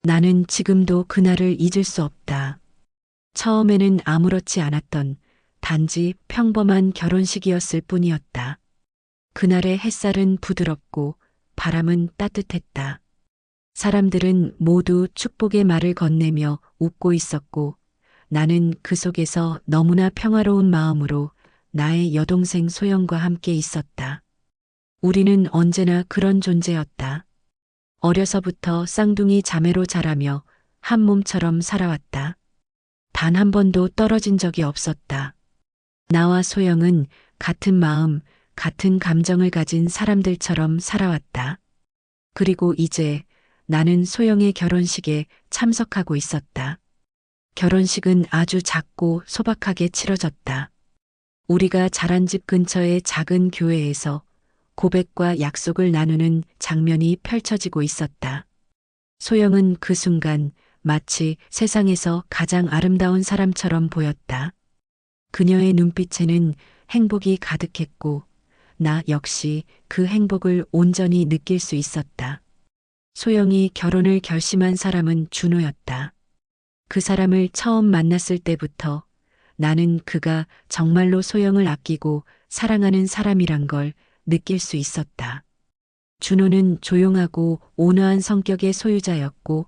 나는 지금도 그날을 잊을 수 없다. 처음에는 아무렇지 않았던 단지 평범한 결혼식이었을 뿐이었다. 그날의 햇살은 부드럽고 바람은 따뜻했다. 사람들은 모두 축복의 말을 건네며 웃고 있었고 나는 그 속에서 너무나 평화로운 마음으로 나의 여동생 소영과 함께 있었다. 우리는 언제나 그런 존재였다. 어려서부터 쌍둥이 자매로 자라며 한 몸처럼 살아왔다. 단 한 번도 떨어진 적이 없었다. 나와 소영은 같은 마음, 같은 감정을 가진 사람들처럼 살아왔다. 그리고 이제 나는 소영의 결혼식에 참석하고 있었다. 결혼식은 아주 작고 소박하게 치러졌다. 우리가 자란 집 근처의 작은 교회에서 고백과 약속을 나누는 장면이 펼쳐지고 있었다. 소영은 그 순간 마치 세상에서 가장 아름다운 사람처럼 보였다. 그녀의 눈빛에는 행복이 가득했고 나 역시 그 행복을 온전히 느낄 수 있었다. 소영이 결혼을 결심한 사람은 준호였다. 그 사람을 처음 만났을 때부터 나는 그가 정말로 소영을 아끼고 사랑하는 사람이란 걸 느낄 수 있었다. 준호는 조용하고 온화한 성격의 소유자였고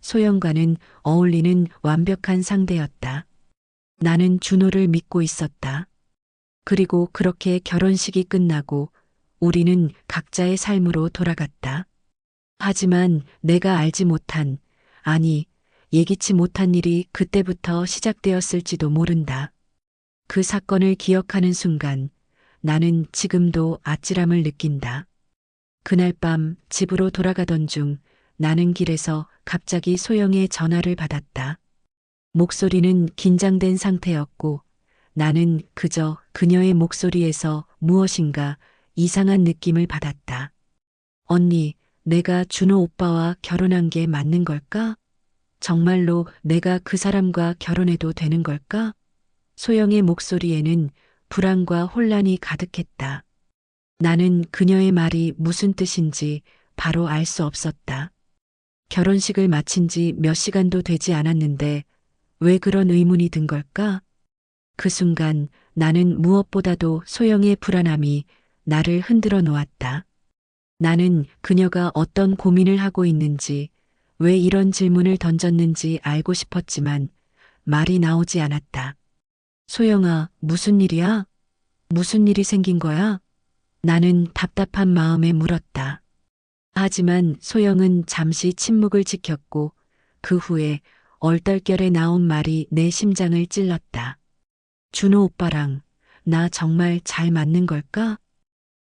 소영과는 어울리는 완벽한 상대였다. 나는 준호를 믿고 있었다. 그리고 그렇게 결혼식이 끝나고 우리는 각자의 삶으로 돌아갔다. 하지만 내가 알지 못한, 아니, 예기치 못한 일이 그때부터 시작되었을지도 모른다. 그 사건을 기억하는 순간 나는 지금도 아찔함을 느낀다. 그날 밤 집으로 돌아가던 중 나는 길에서 갑자기 소영의 전화를 받았다. 목소리는 긴장된 상태였고 나는 그저 그녀의 목소리에서 무엇인가 이상한 느낌을 받았다. 언니, 내가 준호 오빠와 결혼한 게 맞는 걸까? 정말로 내가 그 사람과 결혼해도 되는 걸까? 소영의 목소리에는 불안과 혼란이 가득했다. 나는 그녀의 말이 무슨 뜻인지 바로 알 수 없었다. 결혼식을 마친 지 몇 시간도 되지 않았는데 왜 그런 의문이 든 걸까? 그 순간 나는 무엇보다도 소영의 불안함이 나를 흔들어 놓았다. 나는 그녀가 어떤 고민을 하고 있는지, 왜 이런 질문을 던졌는지 알고 싶었지만 말이 나오지 않았다. 소영아, 무슨 일이야? 무슨 일이 생긴 거야? 나는 답답한 마음에 물었다. 하지만 소영은 잠시 침묵을 지켰고 그 후에 얼떨결에 나온 말이 내 심장을 찔렀다. 준호 오빠랑 나 정말 잘 맞는 걸까?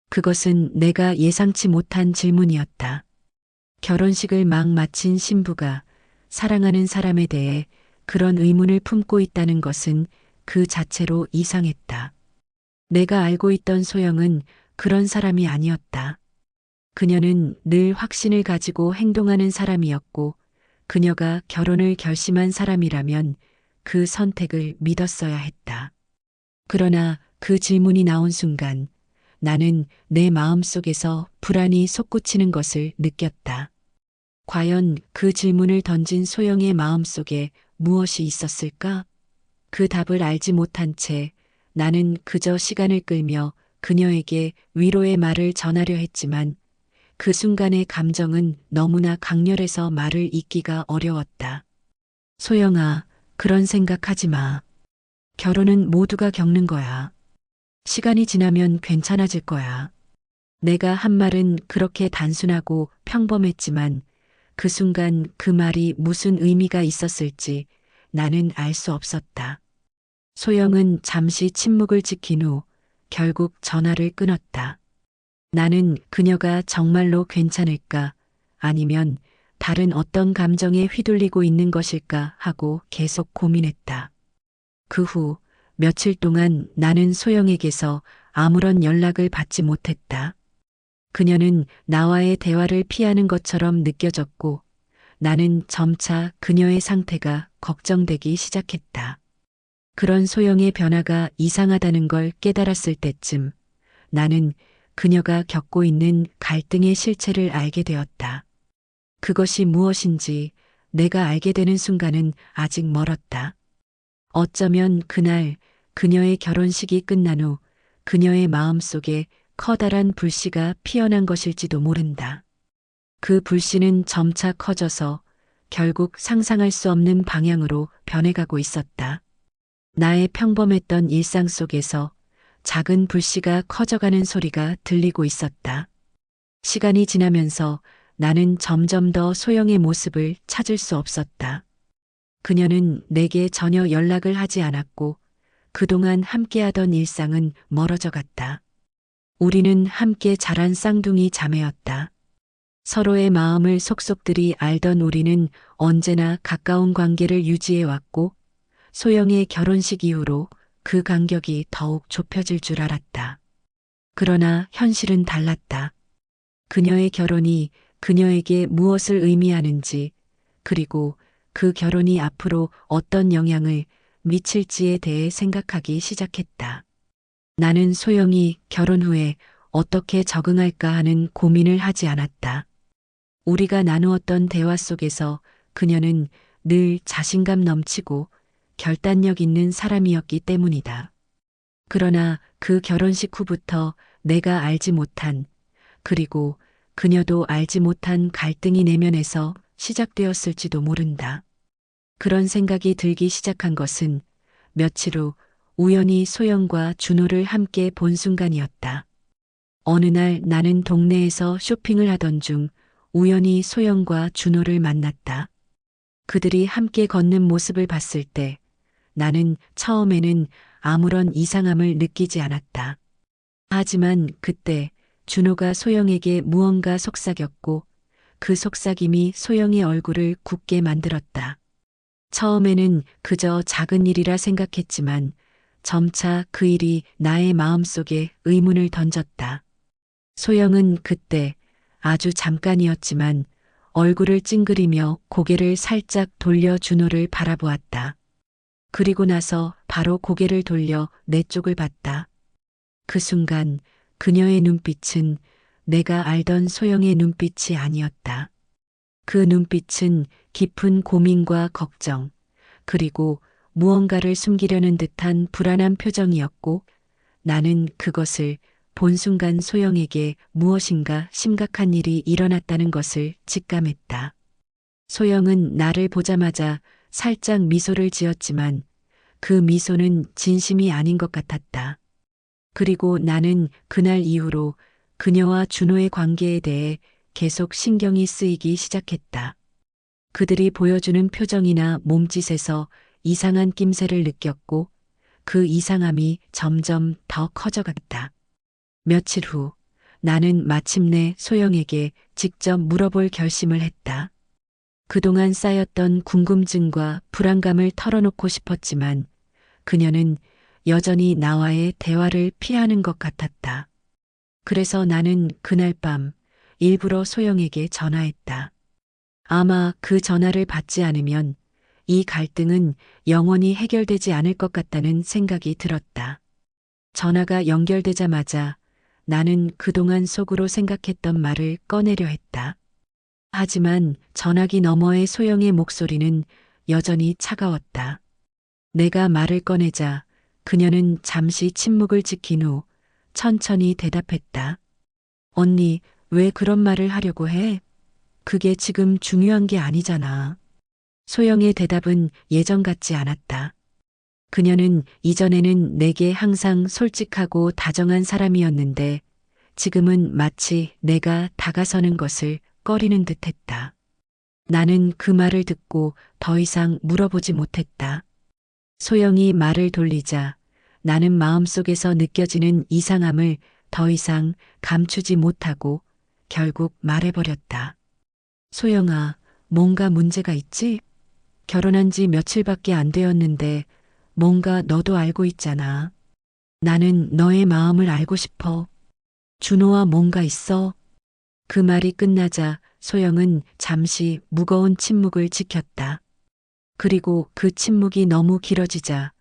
그것은 내가 예상치 못한 질문이었다. 결혼식을 막 마친 신부가 사랑하는 사람에 대해 그런 의문을 품고 있다는 것은 그 자체로 이상했다. 내가 알고 있던 소영은 그런 사람이 아니었다. 그녀는 늘 확신을 가지고 행동하는 사람이었고 그녀가 결혼을 결심한 사람이라면 그 선택을 믿었어야 했다. 그러나 그 질문이 나온 순간 나는 내 마음속에서 불안이 솟구치는 것을 느꼈다. 과연 그 질문을 던진 소영의 마음속에 무엇이 있었을까? 그 답을 알지 못한 채 나는 그저 시간을 끌며 그녀에게 위로의 말을 전하려 했지만 그 순간의 감정은 너무나 강렬해서 말을 잇기가 어려웠다. 소영아, 그런 생각하지 마. 결혼은 모두가 겪는 거야. 시간이 지나면 괜찮아질 거야. 내가 한 말은 그렇게 단순하고 평범했지만 그 순간 그 말이 무슨 의미가 있었을지 나는 알 수 없었다. 소영은 잠시 침묵을 지킨 후 결국 전화를 끊었다. 나는 그녀가 정말로 괜찮을까 아니면 다른 어떤 감정에 휘둘리고 있는 것일까 하고 계속 고민했다. 그 후 며칠 동안 나는 소영에게서 아무런 연락을 받지 못했다. 그녀는 나와의 대화를 피하는 것처럼 느껴졌고 나는 점차 그녀의 상태가 걱정되기 시작했다. 그런 소영의 변화가 이상하다는 걸 깨달았을 때쯤 나는 그녀가 겪고 있는 갈등의 실체를 알게 되었다. 그것이 무엇인지 내가 알게 되는 순간은 아직 멀었다. 어쩌면 그날 그녀의 결혼식이 끝난 후 그녀의 마음속에 커다란 불씨가 피어난 것일지도 모른다. 그 불씨는 점차 커져서 결국 상상할 수 없는 방향으로 변해가고 있었다. 나의 평범했던 일상 속에서 작은 불씨가 커져가는 소리가 들리고 있었다. 시간이 지나면서 나는 점점 더 소영의 모습을 찾을 수 없었다. 그녀는 내게 전혀 연락을 하지 않았고 그동안 함께하던 일상은 멀어져 갔다. 우리는 함께 자란 쌍둥이 자매였다. 서로의 마음을 속속들이 알던 우리는 언제나 가까운 관계를 유지해왔고 소영의 결혼식 이후로 그 간격이 더욱 좁혀질 줄 알았다. 그러나 현실은 달랐다. 그녀의 결혼이 그녀에게 무엇을 의미하는지, 그리고 그 결혼이 앞으로 어떤 영향을 미칠지에 대해 생각하기 시작했다. 나는 소영이 결혼 후에 어떻게 적응할까 하는 고민을 하지 않았다. 우리가 나누었던 대화 속에서 그녀는 늘 자신감 넘치고 결단력 있는 사람이었기 때문이다. 그러나 그 결혼식 후부터 내가 알지 못한, 그리고 그녀도 알지 못한 갈등이 내면에서 시작되었을지도 모른다. 그런 생각이 들기 시작한 것은 며칠 후 우연히 소영과 준호를 함께 본 순간이었다. 어느 날 나는 동네에서 쇼핑을 하던 중 우연히 소영과 준호를 만났다. 그들이 함께 걷는 모습을 봤을 때 나는 처음에는 아무런 이상함을 느끼지 않았다. 하지만 그때 준호가 소영에게 무언가 속삭였고 그 속삭임이 소영의 얼굴을 굳게 만들었다. 처음에는 그저 작은 일이라 생각했지만 점차 그 일이 나의 마음속에 의문을 던졌다. 소영은 그때 아주 잠깐이었지만 얼굴을 찡그리며 고개를 살짝 돌려 준호를 바라보았다. 그리고 나서 바로 고개를 돌려 내 쪽을 봤다. 그 순간 그녀의 눈빛은 내가 알던 소영의 눈빛이 아니었다. 그 눈빛은 깊은 고민과 걱정, 그리고 무언가를 숨기려는 듯한 불안한 표정이었고 나는 그것을 본 순간 소영에게 무엇인가 심각한 일이 일어났다는 것을 직감했다. 소영은 나를 보자마자 살짝 미소를 지었지만 그 미소는 진심이 아닌 것 같았다. 그리고 나는 그날 이후로 그녀와 준호의 관계에 대해 계속 신경이 쓰이기 시작했다. 그들이 보여주는 표정이나 몸짓에서 이상한 낌새를 느꼈고 그 이상함이 점점 더 커져갔다. 며칠 후 나는 마침내 소영에게 직접 물어볼 결심을 했다. 그동안 쌓였던 궁금증과 불안감을 털어놓고 싶었지만 그녀는 여전히 나와의 대화를 피하는 것 같았다. 그래서 나는 그날 밤 일부러 소영에게 전화했다. 아마 그 전화를 받지 않으면 이 갈등은 영원히 해결되지 않을 것 같다는 생각이 들었다. 전화가 연결되자마자 나는 그동안 속으로 생각했던 말을 꺼내려 했다. 하지만 전화기 너머의 소영의 목소리는 여전히 차가웠다. 내가 말을 꺼내자 그녀는 잠시 침묵을 지킨 후 천천히 대답했다. 언니, 왜 그런 말을 하려고 해? 그게 지금 중요한 게 아니잖아. 소영의 대답은 예전 같지 않았다. 그녀는 이전에는 내게 항상 솔직하고 다정한 사람이었는데 지금은 마치 내가 다가서는 것을 꺼리는 듯 했다. 나는 그 말을 듣고 더 이상 물어보지 못했다. 소영이 말을 돌리자 나는 마음속에서 느껴지는 이상함을 더 이상 감추지 못하고 결국 말해버렸다. 소영아, 뭔가 문제가 있지? 결혼한 지 며칠밖에 안 되었는데 뭔가 너도 알고 있잖아. 나는 너의 마음을 알고 싶어. 준호와 뭔가 있어? 그 말이 끝나자 소영은 잠시 무거운 침묵을 지켰다. 그리고 그 침묵이 너무 길어지자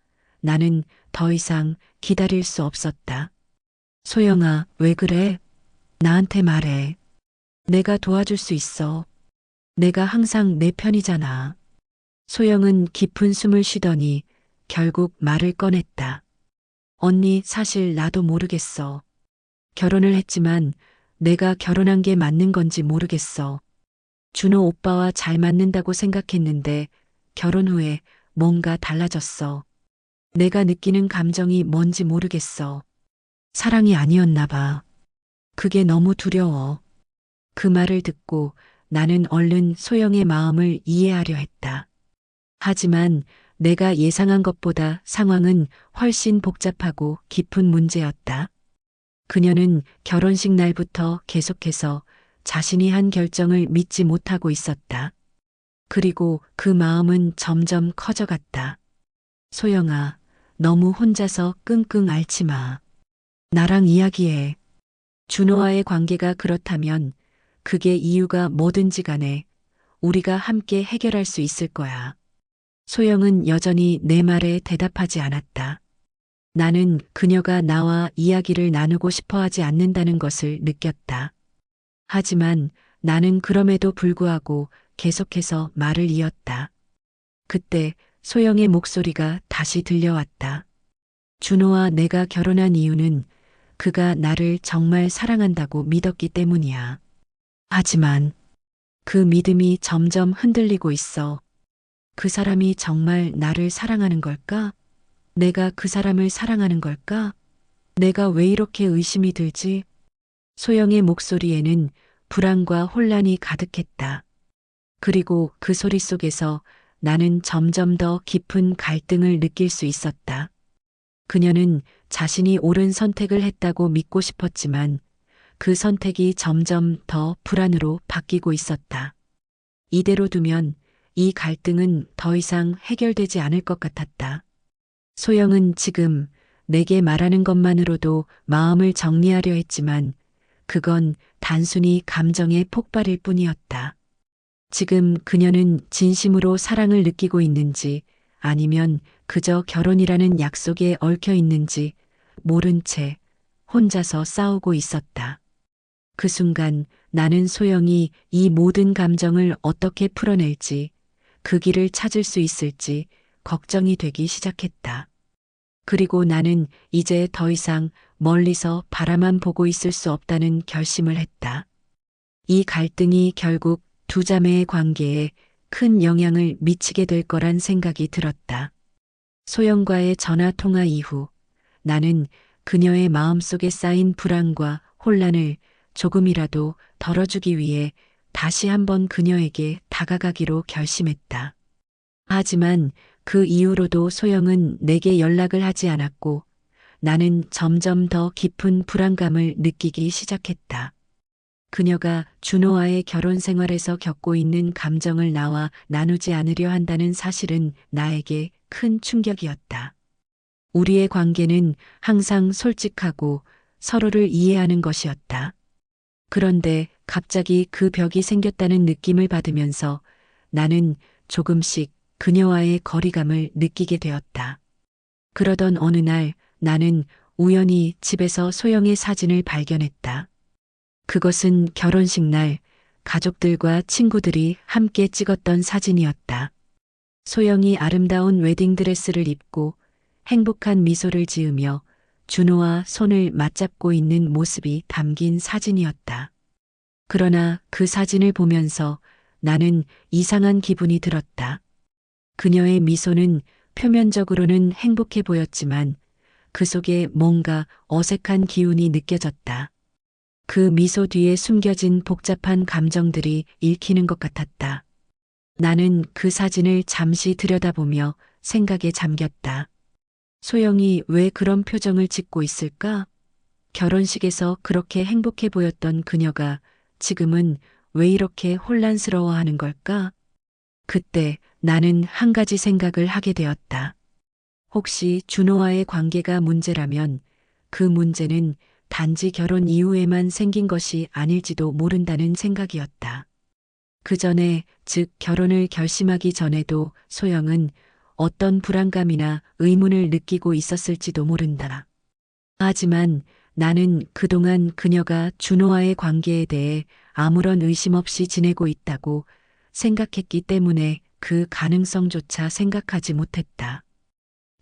나는 더 이상 기다릴 수 없었다. 소영아, 왜 그래? 나한테 말해. 내가 도와줄 수 있어. 내가 항상 내 편이잖아. 소영은 깊은 숨을 쉬더니 결국 말을 꺼냈다. 언니, 사실 나도 모르겠어. 결혼을 했지만 내가 결혼한 게 맞는 건지 모르겠어. 준호 오빠와 잘 맞는다고 생각했는데 결혼 후에 뭔가 달라졌어. 내가 느끼는 감정이 뭔지 모르겠어. 사랑이 아니었나 봐. 그게 너무 두려워. 그 말을 듣고 나는 얼른 소영의 마음을 이해하려 했다. 하지만 내가 예상한 것보다 상황은 훨씬 복잡하고 깊은 문제였다. 그녀는 결혼식 날부터 계속해서 자신이 한 결정을 믿지 못하고 있었다. 그리고 그 마음은 점점 커져갔다. 소영아, 너무 혼자서 끙끙 앓지 마. 나랑 이야기해. 준호와의 관계가 그렇다면 그게 이유가 뭐든지 간에 우리가 함께 해결할 수 있을 거야. 소영은 여전히 내 말에 대답하지 않았다. 나는 그녀가 나와 이야기를 나누고 싶어 하지 않는다는 것을 느꼈다. 하지만 나는 그럼에도 불구하고 계속해서 말을 이었다. 그때 소영의 목소리가 다시 들려왔다. 준호와 내가 결혼한 이유는 그가 나를 정말 사랑한다고 믿었기 때문이야. 하지만 그 믿음이 점점 흔들리고 있어. 그 사람이 정말 나를 사랑하는 걸까? 내가 그 사람을 사랑하는 걸까? 내가 왜 이렇게 의심이 들지? 소영의 목소리에는 불안과 혼란이 가득했다. 그리고 그 소리 속에서 나는 점점 더 깊은 갈등을 느낄 수 있었다. 그녀는 자신이 옳은 선택을 했다고 믿고 싶었지만 그 선택이 점점 더 불안으로 바뀌고 있었다. 이대로 두면 이 갈등은 더 이상 해결되지 않을 것 같았다. 소영은 지금 내게 말하는 것만으로도 마음을 정리하려 했지만 그건 단순히 감정의 폭발일 뿐이었다. 지금 그녀는 진심으로 사랑을 느끼고 있는지 아니면 그저 결혼이라는 약속에 얽혀 있는지 모른 채 혼자서 싸우고 있었다. 그 순간 나는 소영이 이 모든 감정을 어떻게 풀어낼지, 그 길을 찾을 수 있을지 걱정이 되기 시작했다. 그리고 나는 이제 더 이상 멀리서 바라만 보고 있을 수 없다는 결심을 했다. 이 갈등이 결국 두 자매의 관계에 큰 영향을 미치게 될 거란 생각이 들었다. 소영과의 전화 통화 이후 나는 그녀의 마음속에 쌓인 불안과 혼란을 조금이라도 덜어주기 위해 다시 한번 그녀에게 다가가기로 결심했다. 하지만 그 이후로도 소영은 내게 연락을 하지 않았고 나는 점점 더 깊은 불안감을 느끼기 시작했다. 그녀가 준호와의 결혼 생활에서 겪고 있는 감정을 나와 나누지 않으려 한다는 사실은 나에게 큰 충격이었다. 우리의 관계는 항상 솔직하고 서로를 이해하는 것이었다. 그런데 갑자기 그 벽이 생겼다는 느낌을 받으면서 나는 조금씩 그녀와의 거리감을 느끼게 되었다. 그러던 어느 날 나는 우연히 집에서 소영의 사진을 발견했다. 그것은 결혼식 날 가족들과 친구들이 함께 찍었던 사진이었다. 소영이 아름다운 웨딩드레스를 입고 행복한 미소를 지으며 준호와 손을 맞잡고 있는 모습이 담긴 사진이었다. 그러나 그 사진을 보면서 나는 이상한 기분이 들었다. 그녀의 미소는 표면적으로는 행복해 보였지만 그 속에 뭔가 어색한 기운이 느껴졌다. 그 미소 뒤에 숨겨진 복잡한 감정들이 읽히는 것 같았다. 나는 그 사진을 잠시 들여다보며 생각에 잠겼다. 소영이 왜 그런 표정을 짓고 있을까? 결혼식에서 그렇게 행복해 보였던 그녀가 지금은 왜 이렇게 혼란스러워하는 걸까? 그때 나는 한 가지 생각을 하게 되었다. 혹시 준호와의 관계가 문제라면 그 문제는 단지 결혼 이후에만 생긴 것이 아닐지도 모른다는 생각이었다. 그 전에, 즉 결혼을 결심하기 전에도 소영은 어떤 불안감이나 의문을 느끼고 있었을지도 모른다. 하지만 나는 그동안 그녀가 준호와의 관계에 대해 아무런 의심 없이 지내고 있다고, 생각했기 때문에 그 가능성조차 생각하지 못했다.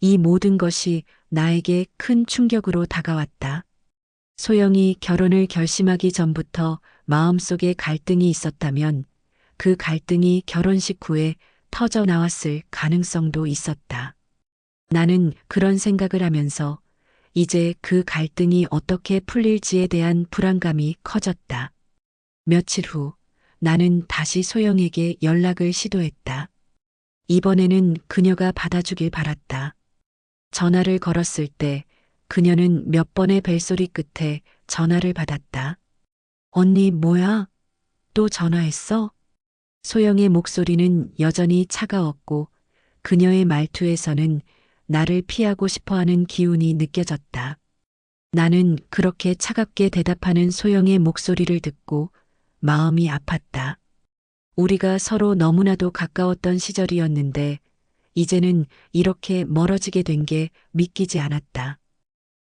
이 모든 것이 나에게 큰 충격으로 다가왔다. 소영이 결혼을 결심하기 전부터 마음속에 갈등이 있었다면 그 갈등이 결혼식 후에 터져 나왔을 가능성도 있었다. 나는 그런 생각을 하면서 이제 그 갈등이 어떻게 풀릴지에 대한 불안감이 커졌다. 며칠 후 나는 다시 소영에게 연락을 시도했다. 이번에는 그녀가 받아주길 바랐다. 전화를 걸었을 때 그녀는 몇 번의 벨소리 끝에 전화를 받았다. 언니, 뭐야? 또 전화했어? 소영의 목소리는 여전히 차가웠고 그녀의 말투에서는 나를 피하고 싶어 하는 기운이 느껴졌다. 나는 그렇게 차갑게 대답하는 소영의 목소리를 듣고 마음이 아팠다. 우리가 서로 너무나도 가까웠던 시절이었는데 이제는 이렇게 멀어지게 된 게 믿기지 않았다.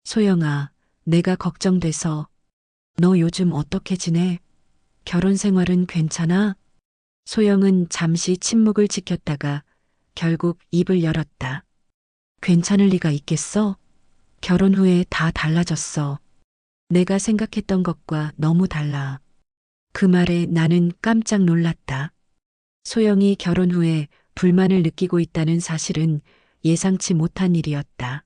소영아, 내가 걱정돼서. 너 요즘 어떻게 지내? 결혼 생활은 괜찮아? 소영은 잠시 침묵을 지켰다가 결국 입을 열었다. 괜찮을 리가 있겠어? 결혼 후에 다 달라졌어. 내가 생각했던 것과 너무 달라. 그 말에 나는 깜짝 놀랐다. 소영이 결혼 후에 불만을 느끼고 있다는 사실은 예상치 못한 일이었다.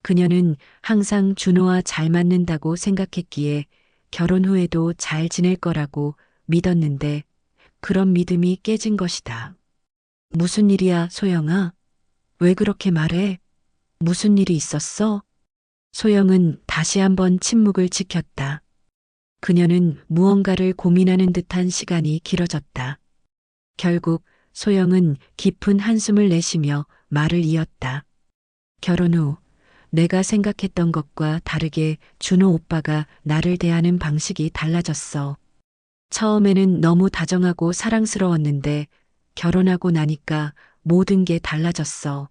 그녀는 항상 준호와 잘 맞는다고 생각했기에 결혼 후에도 잘 지낼 거라고 믿었는데 그런 믿음이 깨진 것이다. 무슨 일이야, 소영아? 왜 그렇게 말해? 무슨 일이 있었어? 소영은 다시 한번 침묵을 지켰다. 그녀는 무언가를 고민하는 듯한 시간이 길어졌다. 결국 소영은 깊은 한숨을 내쉬며 말을 이었다. 결혼 후 내가 생각했던 것과 다르게 준호 오빠가 나를 대하는 방식이 달라졌어. 처음에는 너무 다정하고 사랑스러웠는데 결혼하고 나니까 모든 게 달라졌어.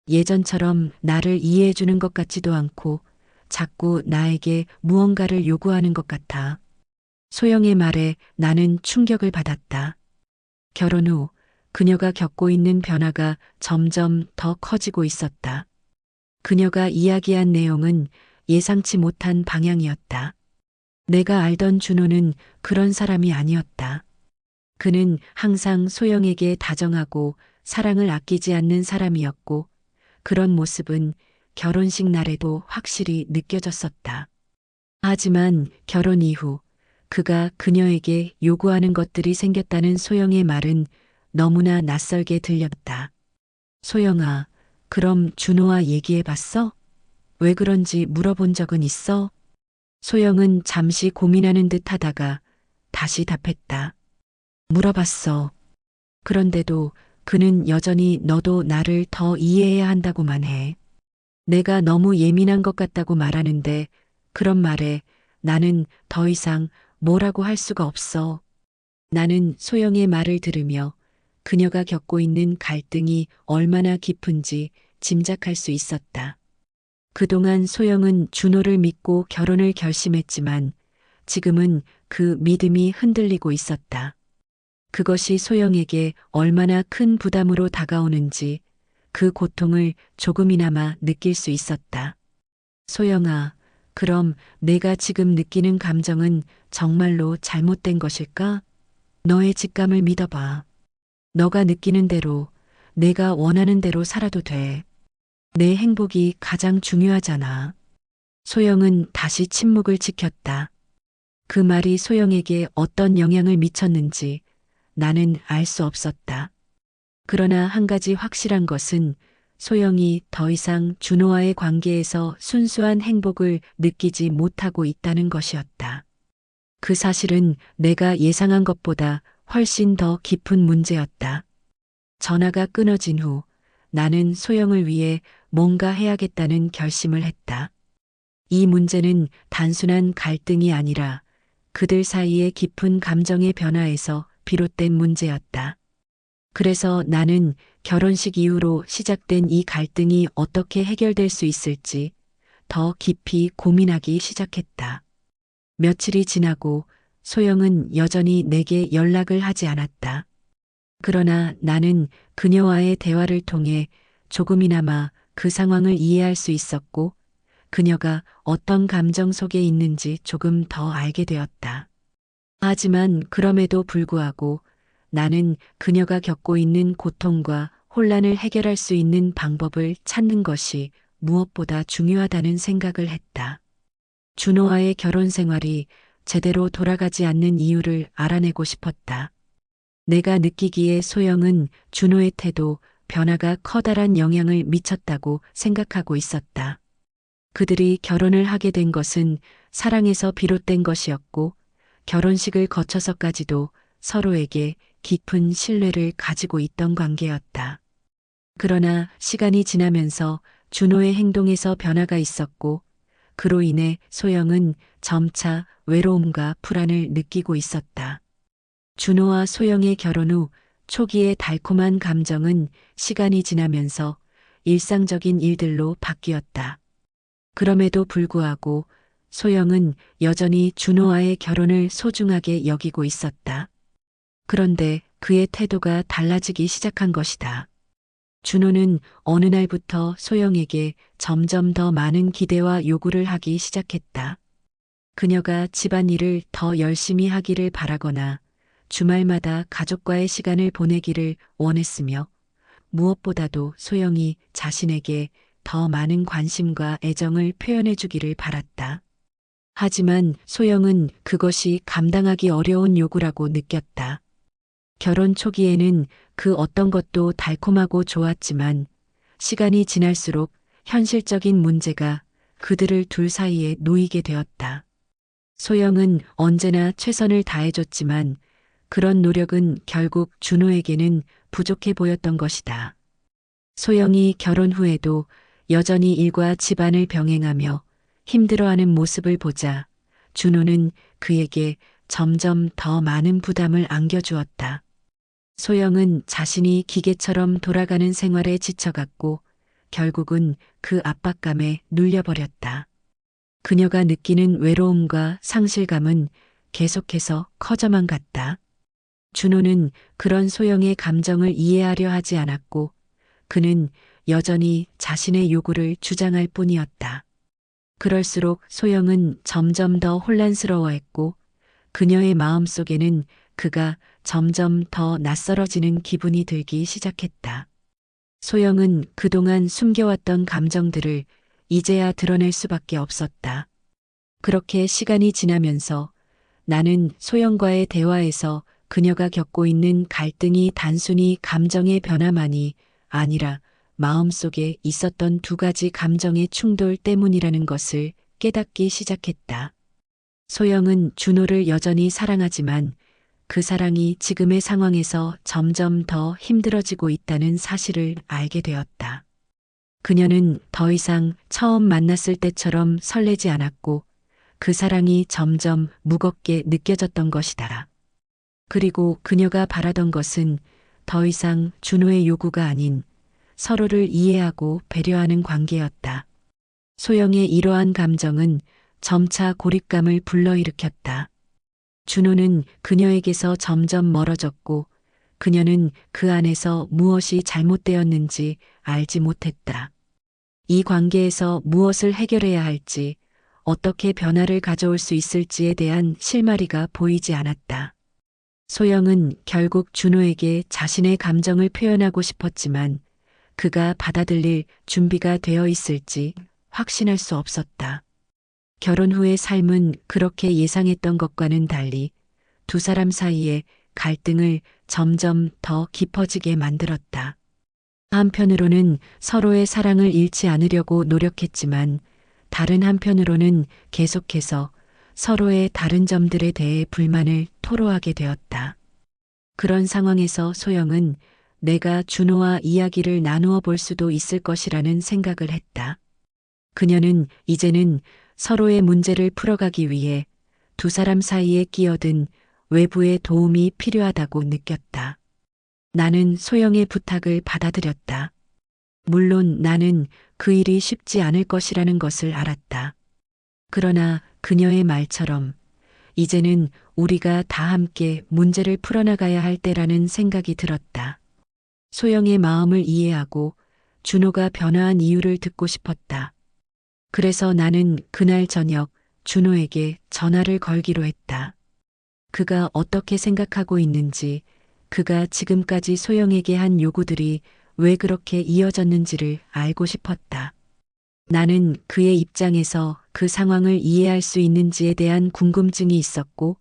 예전처럼 나를 이해해주는 것 같지도 않고 자꾸 나에게 무언가를 요구하는 것 같아. 소영의 말에 나는 충격을 받았다. 결혼 후 그녀가 겪고 있는 변화가 점점 더 커지고 있었다. 그녀가 이야기한 내용은 예상치 못한 방향이었다. 내가 알던 준호는 그런 사람이 아니었다. 그는 항상 소영에게 다정하고 사랑을 아끼지 않는 사람이었고 그런 모습은 결혼식 날에도 확실히 느껴졌었다. 하지만 결혼 이후 그가 그녀에게 요구하는 것들이 생겼다는 소영의 말은 너무나 낯설게 들렸다. 소영아, 그럼 준호와 얘기해 봤어? 왜 그런지 물어본 적은 있어? 소영은 잠시 고민하는 듯 하다가 다시 답했다. 물어봤어. 그런데도 그는 여전히 너도 나를 더 이해해야 한다고만 해. 내가 너무 예민한 것 같다고 말하는데 그런 말에 나는 더 이상 뭐라고 할 수가 없어. 나는 소영의 말을 들으며 그녀가 겪고 있는 갈등이 얼마나 깊은지 짐작할 수 있었다. 그동안 소영은 준호를 믿고 결혼을 결심했지만 지금은 그 믿음이 흔들리고 있었다. 그것이 소영에게 얼마나 큰 부담으로 다가오는지 그 고통을 조금이나마 느낄 수 있었다. 소영아, 그럼 내가 지금 느끼는 감정은 정말로 잘못된 것일까? 너의 직감을 믿어봐. 너가 느끼는 대로, 내가 원하는 대로 살아도 돼. 내 행복이 가장 중요하잖아. 소영은 다시 침묵을 지켰다. 그 말이 소영에게 어떤 영향을 미쳤는지 나는 알 수 없었다. 그러나 한 가지 확실한 것은 소영이 더 이상 준호와의 관계에서 순수한 행복을 느끼지 못하고 있다는 것이었다. 그 사실은 내가 예상한 것보다 훨씬 더 깊은 문제였다. 전화가 끊어진 후 나는 소영을 위해 뭔가 해야겠다는 결심을 했다. 이 문제는 단순한 갈등이 아니라 그들 사이의 깊은 감정의 변화에서 비롯된 문제였다. 그래서 나는 결혼식 이후로 시작된 이 갈등이 어떻게 해결될 수 있을지 더 깊이 고민하기 시작했다. 며칠이 지나고 소영은 여전히 내게 연락을 하지 않았다. 그러나 나는 그녀와의 대화를 통해 조금이나마 그 상황을 이해할 수 있었고 그녀가 어떤 감정 속에 있는지 조금 더 알게 되었다. 하지만 그럼에도 불구하고 나는 그녀가 겪고 있는 고통과 혼란을 해결할 수 있는 방법을 찾는 것이 무엇보다 중요하다는 생각을 했다. 준호와의 결혼 생활이 제대로 돌아가지 않는 이유를 알아내고 싶었다. 내가 느끼기에 소영은 준호의 태도, 변화가 커다란 영향을 미쳤다고 생각하고 있었다. 그들이 결혼을 하게 된 것은 사랑에서 비롯된 것이었고 결혼식을 거쳐서까지도 서로에게 깊은 신뢰를 가지고 있던 관계였다. 그러나 시간이 지나면서 준호의 행동에서 변화가 있었고 그로 인해 소영은 점차 외로움과 불안을 느끼고 있었다. 준호와 소영의 결혼 후 초기의 달콤한 감정은 시간이 지나면서 일상적인 일들로 바뀌었다. 그럼에도 불구하고 소영은 여전히 준호와의 결혼을 소중하게 여기고 있었다. 그런데 그의 태도가 달라지기 시작한 것이다. 준호는 어느 날부터 소영에게 점점 더 많은 기대와 요구를 하기 시작했다. 그녀가 집안일을 더 열심히 하기를 바라거나 주말마다 가족과의 시간을 보내기를 원했으며 무엇보다도 소영이 자신에게 더 많은 관심과 애정을 표현해 주기를 바랐다. 하지만 소영은 그것이 감당하기 어려운 요구라고 느꼈다. 결혼 초기에는 그 어떤 것도 달콤하고 좋았지만 시간이 지날수록 현실적인 문제가 그들을 둘 사이에 놓이게 되었다. 소영은 언제나 최선을 다해줬지만 그런 노력은 결국 준호에게는 부족해 보였던 것이다. 소영이 결혼 후에도 여전히 일과 집안을 병행하며 힘들어하는 모습을 보자 준호는 그에게 점점 더 많은 부담을 안겨주었다. 소영은 자신이 기계처럼 돌아가는 생활에 지쳐갔고 결국은 그 압박감에 눌려버렸다. 그녀가 느끼는 외로움과 상실감은 계속해서 커져만 갔다. 준호는 그런 소영의 감정을 이해하려 하지 않았고 그는 여전히 자신의 요구를 주장할 뿐이었다. 그럴수록 소영은 점점 더 혼란스러워했고 그녀의 마음속에는 그가 점점 더 낯설어지는 기분이 들기 시작했다. 소영은 그동안 숨겨왔던 감정들을 이제야 드러낼 수밖에 없었다. 그렇게 시간이 지나면서 나는 소영과의 대화에서 그녀가 겪고 있는 갈등이 단순히 감정의 변화만이 아니라 마음속에 있었던 두 가지 감정의 충돌 때문이라는 것을 깨닫기 시작했다. 소영은 준호를 여전히 사랑하지만 그 사랑이 지금의 상황에서 점점 더 힘들어지고 있다는 사실을 알게 되었다. 그녀는 더 이상 처음 만났을 때처럼 설레지 않았고 그 사랑이 점점 무겁게 느껴졌던 것이다. 그리고 그녀가 바라던 것은 더 이상 준호의 요구가 아닌 서로를 이해하고 배려하는 관계였다. 소영의 이러한 감정은 점차 고립감을 불러일으켰다. 준호는 그녀에게서 점점 멀어졌고 그녀는 그 안에서 무엇이 잘못되었는지 알지 못했다. 이 관계에서 무엇을 해결해야 할지, 어떻게 변화를 가져올 수 있을지에 대한 실마리가 보이지 않았다. 소영은 결국 준호에게 자신의 감정을 표현하고 싶었지만 그가 받아들일 준비가 되어 있을지 확신할 수 없었다. 결혼 후의 삶은 그렇게 예상했던 것과는 달리 두 사람 사이의 갈등을 점점 더 깊어지게 만들었다. 한편으로는 서로의 사랑을 잃지 않으려고 노력했지만 다른 한편으로는 계속해서 서로의 다른 점들에 대해 불만을 토로하게 되었다. 그런 상황에서 소영은 내가 준호와 이야기를 나누어 볼 수도 있을 것이라는 생각을 했다. 그녀는 이제는 서로의 문제를 풀어가기 위해 두 사람 사이에 끼어든 외부의 도움이 필요하다고 느꼈다. 나는 소영의 부탁을 받아들였다. 물론 나는 그 일이 쉽지 않을 것이라는 것을 알았다. 그러나 그녀의 말처럼 이제는 우리가 다 함께 문제를 풀어나가야 할 때라는 생각이 들었다. 소영의 마음을 이해하고 준호가 변화한 이유를 듣고 싶었다. 그래서 나는 그날 저녁 준호에게 전화를 걸기로 했다. 그가 어떻게 생각하고 있는지, 그가 지금까지 소영에게 한 요구들이 왜 그렇게 이어졌는지를 알고 싶었다. 나는 그의 입장에서 그 상황을 이해할 수 있는지에 대한 궁금증이 있었고,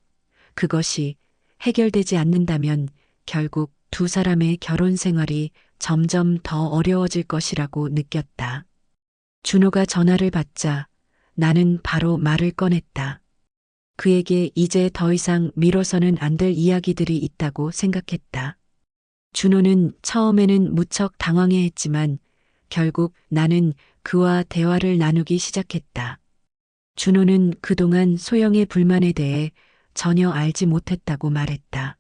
그것이 해결되지 않는다면 결국 두 사람의 결혼 생활이 점점 더 어려워질 것이라고 느꼈다. 준호가 전화를 받자 나는 바로 말을 꺼냈다. 그에게 이제 더 이상 미뤄서는 안 될 이야기들이 있다고 생각했다. 준호는 처음에는 무척 당황해 했지만 결국 나는 그와 대화를 나누기 시작했다. 준호는 그동안 소영의 불만에 대해 전혀 알지 못했다고 말했다.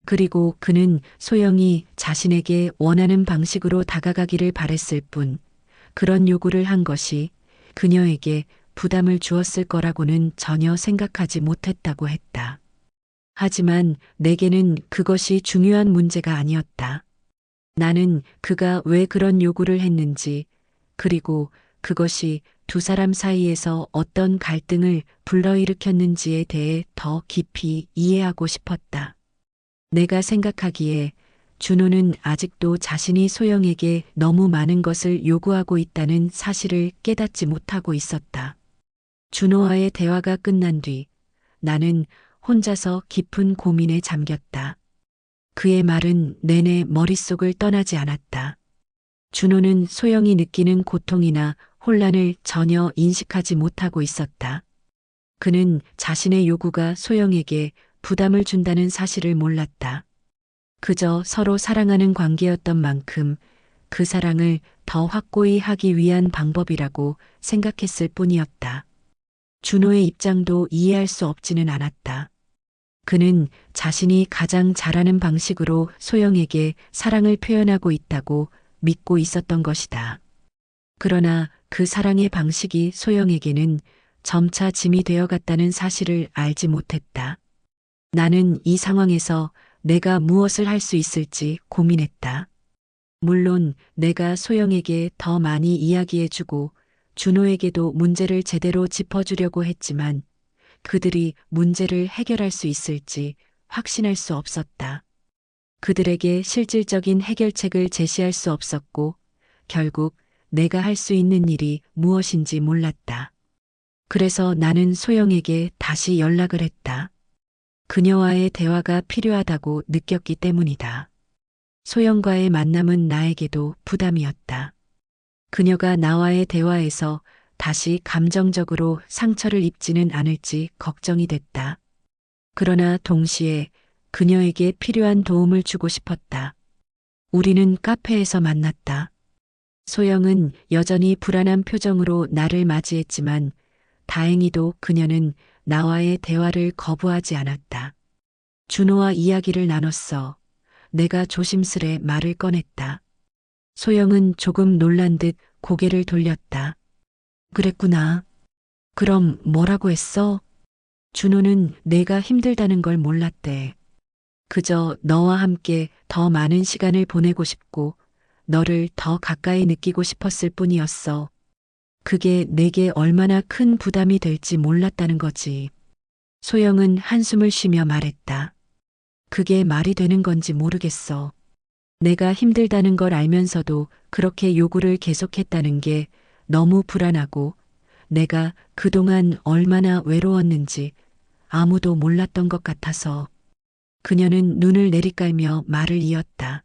그리고 그는 소영이 자신에게 원하는 방식으로 다가가기를 바랬을 뿐, 그런 요구를 한 것이 그녀에게 부담을 주었을 거라고는 전혀 생각하지 못했다고 했다. 하지만 내게는 그것이 중요한 문제가 아니었다. 나는 그가 왜 그런 요구를 했는지, 그리고 그것이 두 사람 사이에서 어떤 갈등을 불러일으켰는지에 대해 더 깊이 이해하고 싶었다. 내가 생각하기에 준호는 아직도 자신이 소영에게 너무 많은 것을 요구하고 있다는 사실을 깨닫지 못하고 있었다. 준호와의 대화가 끝난 뒤 나는 혼자서 깊은 고민에 잠겼다. 그의 말은 내내 머릿속을 떠나지 않았다. 준호는 소영이 느끼는 고통이나 혼란을 전혀 인식하지 못하고 있었다. 그는 자신의 요구가 소영에게 부담을 준다는 사실을 몰랐다. 그저 서로 사랑하는 관계였던 만큼 그 사랑을 더 확고히 하기 위한 방법이라고 생각했을 뿐이었다. 준호의 입장도 이해할 수 없지는 않았다. 그는 자신이 가장 잘하는 방식으로 소영에게 사랑을 표현하고 있다고 믿고 있었던 것이다. 그러나 그 사랑의 방식이 소영에게는 점차 짐이 되어갔다는 사실을 알지 못했다. 나는 이 상황에서 내가 무엇을 할 수 있을지 고민했다. 물론 내가 소영에게 더 많이 이야기해주고 준호에게도 문제를 제대로 짚어주려고 했지만 그들이 문제를 해결할 수 있을지 확신할 수 없었다. 그들에게 실질적인 해결책을 제시할 수 없었고 결국 내가 할 수 있는 일이 무엇인지 몰랐다. 그래서 나는 소영에게 다시 연락을 했다. 그녀와의 대화가 필요하다고 느꼈기 때문이다. 소영과의 만남은 나에게도 부담이었다. 그녀가 나와의 대화에서 다시 감정적으로 상처를 입지는 않을지 걱정이 됐다. 그러나 동시에 그녀에게 필요한 도움을 주고 싶었다. 우리는 카페에서 만났다. 소영은 여전히 불안한 표정으로 나를 맞이했지만 다행히도 그녀는 나와의 대화를 거부하지 않았다. 준호와 이야기를 나눴어. 내가 조심스레 말을 꺼냈다. 소영은 조금 놀란 듯 고개를 돌렸다. 그랬구나. 그럼 뭐라고 했어? 준호는 내가 힘들다는 걸 몰랐대. 그저 너와 함께 더 많은 시간을 보내고 싶고 너를 더 가까이 느끼고 싶었을 뿐이었어. 그게 내게 얼마나 큰 부담이 될지 몰랐다는 거지. 소영은 한숨을 쉬며 말했다. 그게 말이 되는 건지 모르겠어. 내가 힘들다는 걸 알면서도 그렇게 요구를 계속했다는 게 너무 불안하고 내가 그동안 얼마나 외로웠는지 아무도 몰랐던 것 같아서. 그녀는 눈을 내리깔며 말을 이었다.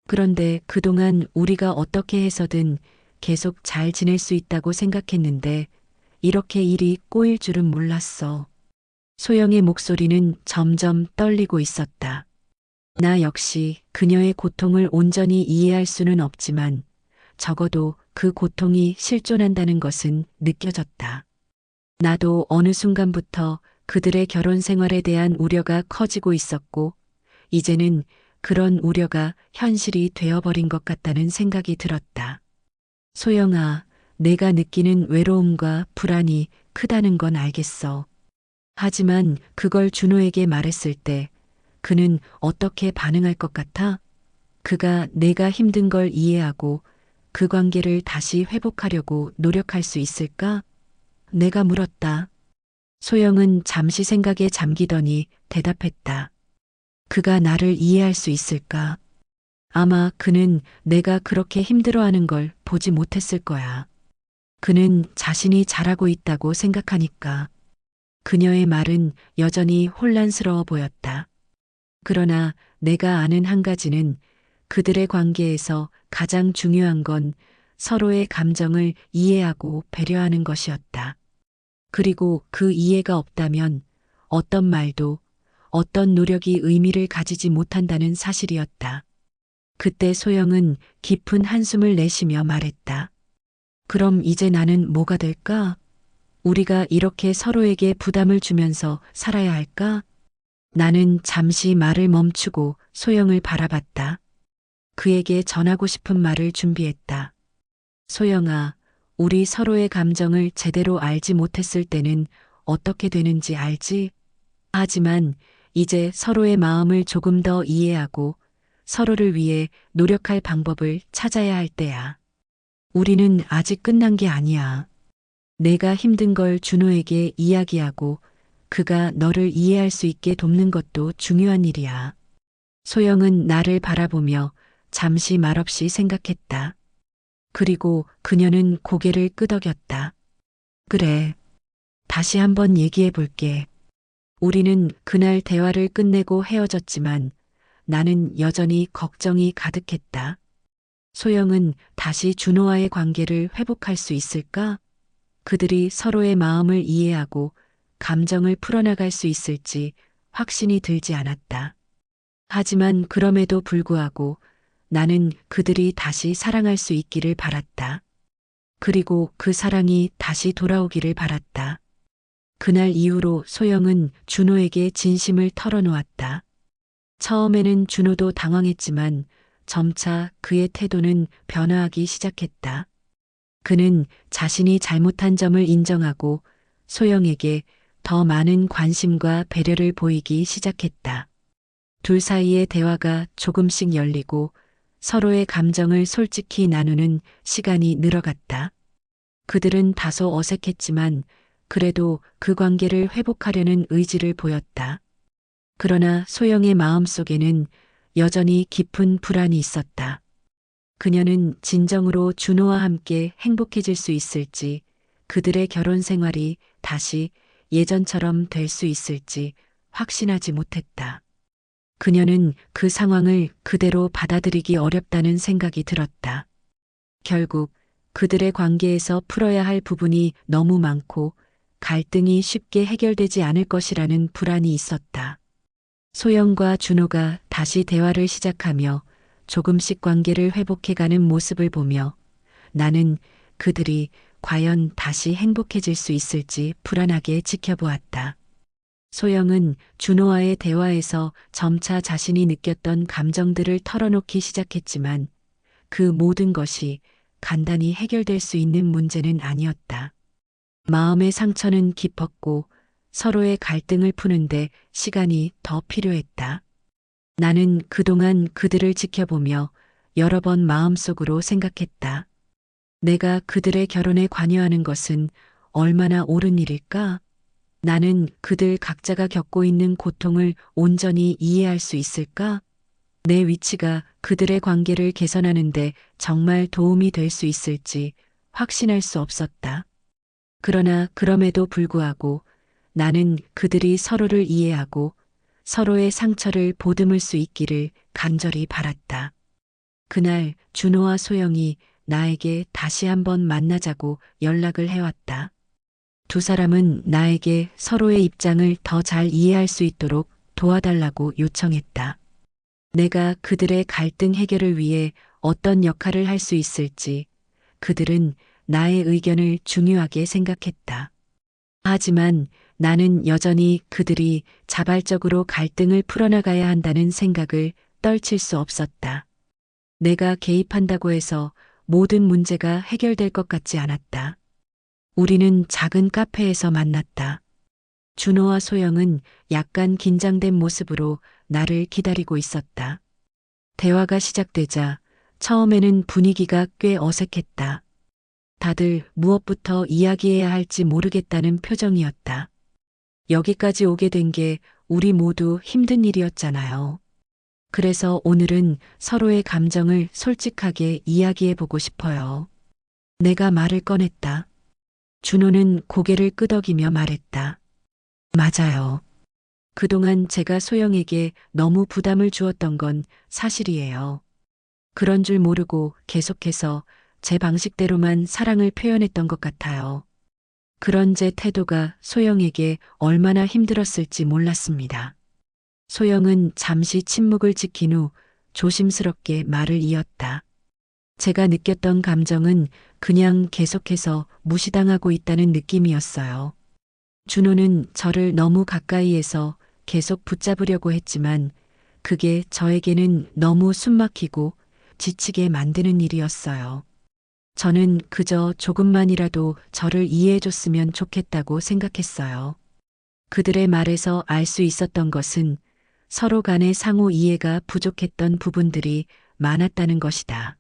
그런데 그동안 우리가 어떻게 해서든 계속 잘 지낼 수 있다고 생각했는데 이렇게 일이 꼬일 줄은 몰랐어. 소영의 목소리는 점점 떨리고 있었다. 나 역시 그녀의 고통을 온전히 이해할 수는 없지만 적어도 그 고통이 실존한다는 것은 느껴졌다. 나도 어느 순간부터 그들의 결혼 생활에 대한 우려가 커지고 있었고 이제는 그런 우려가 현실이 되어버린 것 같다는 생각이 들었다. 소영아, 내가 느끼는 외로움과 불안이 크다는 건 알겠어. 하지만 그걸 준호에게 말했을 때 그는 어떻게 반응할 것 같아? 그가 내가 힘든 걸 이해하고 그 관계를 다시 회복하려고 노력할 수 있을까? 내가 물었다. 소영은 잠시 생각에 잠기더니 대답했다. 그가 나를 이해할 수 있을까? 아마 그는 내가 그렇게 힘들어하는 걸 보지 못했을 거야. 그는 자신이 잘하고 있다고 생각하니까. 그녀의 말은 여전히 혼란스러워 보였다. 그러나 내가 아는 한 가지는 그들의 관계에서 가장 중요한 건 서로의 감정을 이해하고 배려하는 것이었다. 그리고 그 이해가 없다면 어떤 말도 어떤 노력이 의미를 가지지 못한다는 사실이었다. 그때 소영은 깊은 한숨을 내쉬며 말했다. 그럼 이제 나는 뭐가 될까? 우리가 이렇게 서로에게 부담을 주면서 살아야 할까? 나는 잠시 말을 멈추고 소영을 바라봤다. 그에게 전하고 싶은 말을 준비했다. 소영아, 우리 서로의 감정을 제대로 알지 못했을 때는 어떻게 되는지 알지? 하지만 이제 서로의 마음을 조금 더 이해하고 서로를 위해 노력할 방법을 찾아야 할 때야. 우리는 아직 끝난 게 아니야. 내가 힘든 걸 준호에게 이야기하고 그가 너를 이해할 수 있게 돕는 것도 중요한 일이야. 소영은 나를 바라보며 잠시 말없이 생각했다. 그리고 그녀는 고개를 끄덕였다. 그래. 다시 한번 얘기해 볼게. 우리는 그날 대화를 끝내고 헤어졌지만 나는 여전히 걱정이 가득했다. 소영은 다시 준호와의 관계를 회복할 수 있을까? 그들이 서로의 마음을 이해하고 감정을 풀어나갈 수 있을지 확신이 들지 않았다. 하지만 그럼에도 불구하고 나는 그들이 다시 사랑할 수 있기를 바랐다. 그리고 그 사랑이 다시 돌아오기를 바랐다. 그날 이후로 소영은 준호에게 진심을 털어놓았다. 처음에는 준호도 당황했지만 점차 그의 태도는 변화하기 시작했다. 그는 자신이 잘못한 점을 인정하고 소영에게 더 많은 관심과 배려를 보이기 시작했다. 둘 사이의 대화가 조금씩 열리고 서로의 감정을 솔직히 나누는 시간이 늘어갔다. 그들은 다소 어색했지만 그래도 그 관계를 회복하려는 의지를 보였다. 그러나 소영의 마음속에는 여전히 깊은 불안이 있었다. 그녀는 진정으로 준호와 함께 행복해질 수 있을지, 그들의 결혼 생활이 다시 예전처럼 될 수 있을지 확신하지 못했다. 그녀는 그 상황을 그대로 받아들이기 어렵다는 생각이 들었다. 결국 그들의 관계에서 풀어야 할 부분이 너무 많고 갈등이 쉽게 해결되지 않을 것이라는 불안이 있었다. 소영과 준호가 다시 대화를 시작하며 조금씩 관계를 회복해가는 모습을 보며 나는 그들이 과연 다시 행복해질 수 있을지 불안하게 지켜보았다. 소영은 준호와의 대화에서 점차 자신이 느꼈던 감정들을 털어놓기 시작했지만 그 모든 것이 간단히 해결될 수 있는 문제는 아니었다. 마음의 상처는 깊었고 서로의 갈등을 푸는데 시간이 더 필요했다. 나는 그동안 그들을 지켜보며 여러 번 마음속으로 생각했다. 내가 그들의 결혼에 관여하는 것은 얼마나 옳은 일일까? 나는 그들 각자가 겪고 있는 고통을 온전히 이해할 수 있을까? 내 위치가 그들의 관계를 개선하는데 정말 도움이 될 수 있을지 확신할 수 없었다. 그러나 그럼에도 불구하고 나는 그들이 서로를 이해하고 서로의 상처를 보듬을 수 있기를 간절히 바랐다. 그날 준호와 소영이 나에게 다시 한번 만나자고 연락을 해왔다. 두 사람은 나에게 서로의 입장을 더 잘 이해할 수 있도록 도와달라고 요청했다. 내가 그들의 갈등 해결을 위해 어떤 역할을 할 수 있을지 그들은 나의 의견을 중요하게 생각했다. 하지만 나는 여전히 그들이 자발적으로 갈등을 풀어나가야 한다는 생각을 떨칠 수 없었다. 내가 개입한다고 해서 모든 문제가 해결될 것 같지 않았다. 우리는 작은 카페에서 만났다. 준호와 소영은 약간 긴장된 모습으로 나를 기다리고 있었다. 대화가 시작되자 처음에는 분위기가 꽤 어색했다. 다들 무엇부터 이야기해야 할지 모르겠다는 표정이었다. 여기까지 오게 된 게 우리 모두 힘든 일이었잖아요. 그래서 오늘은 서로의 감정을 솔직하게 이야기해 보고 싶어요. 내가 말을 꺼냈다. 준호는 고개를 끄덕이며 말했다. 맞아요. 그동안 제가 소영에게 너무 부담을 주었던 건 사실이에요. 그런 줄 모르고 계속해서 제 방식대로만 사랑을 표현했던 것 같아요. 그런 제 태도가 소영에게 얼마나 힘들었을지 몰랐습니다. 소영은 잠시 침묵을 지킨 후 조심스럽게 말을 이었다. 제가 느꼈던 감정은 그냥 계속해서 무시당하고 있다는 느낌이었어요. 준호는 저를 너무 가까이에서 계속 붙잡으려고 했지만 그게 저에게는 너무 숨막히고 지치게 만드는 일이었어요. 저는 그저 조금만이라도 저를 이해해줬으면 좋겠다고 생각했어요. 그들의 말에서 알 수 있었던 것은 서로 간의 상호 이해가 부족했던 부분들이 많았다는 것이다.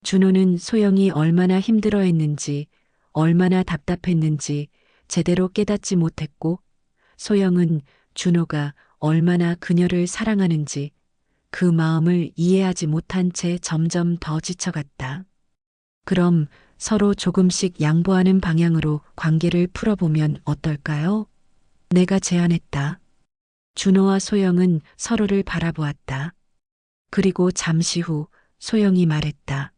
준호는 소영이 얼마나 힘들어했는지, 얼마나 답답했는지 제대로 깨닫지 못했고, 소영은 준호가 얼마나 그녀를 사랑하는지 그 마음을 이해하지 못한 채 점점 더 지쳐갔다. 그럼 서로 조금씩 양보하는 방향으로 관계를 풀어보면 어떨까요? 내가 제안했다. 준호와 소영은 서로를 바라보았다. 그리고 잠시 후 소영이 말했다.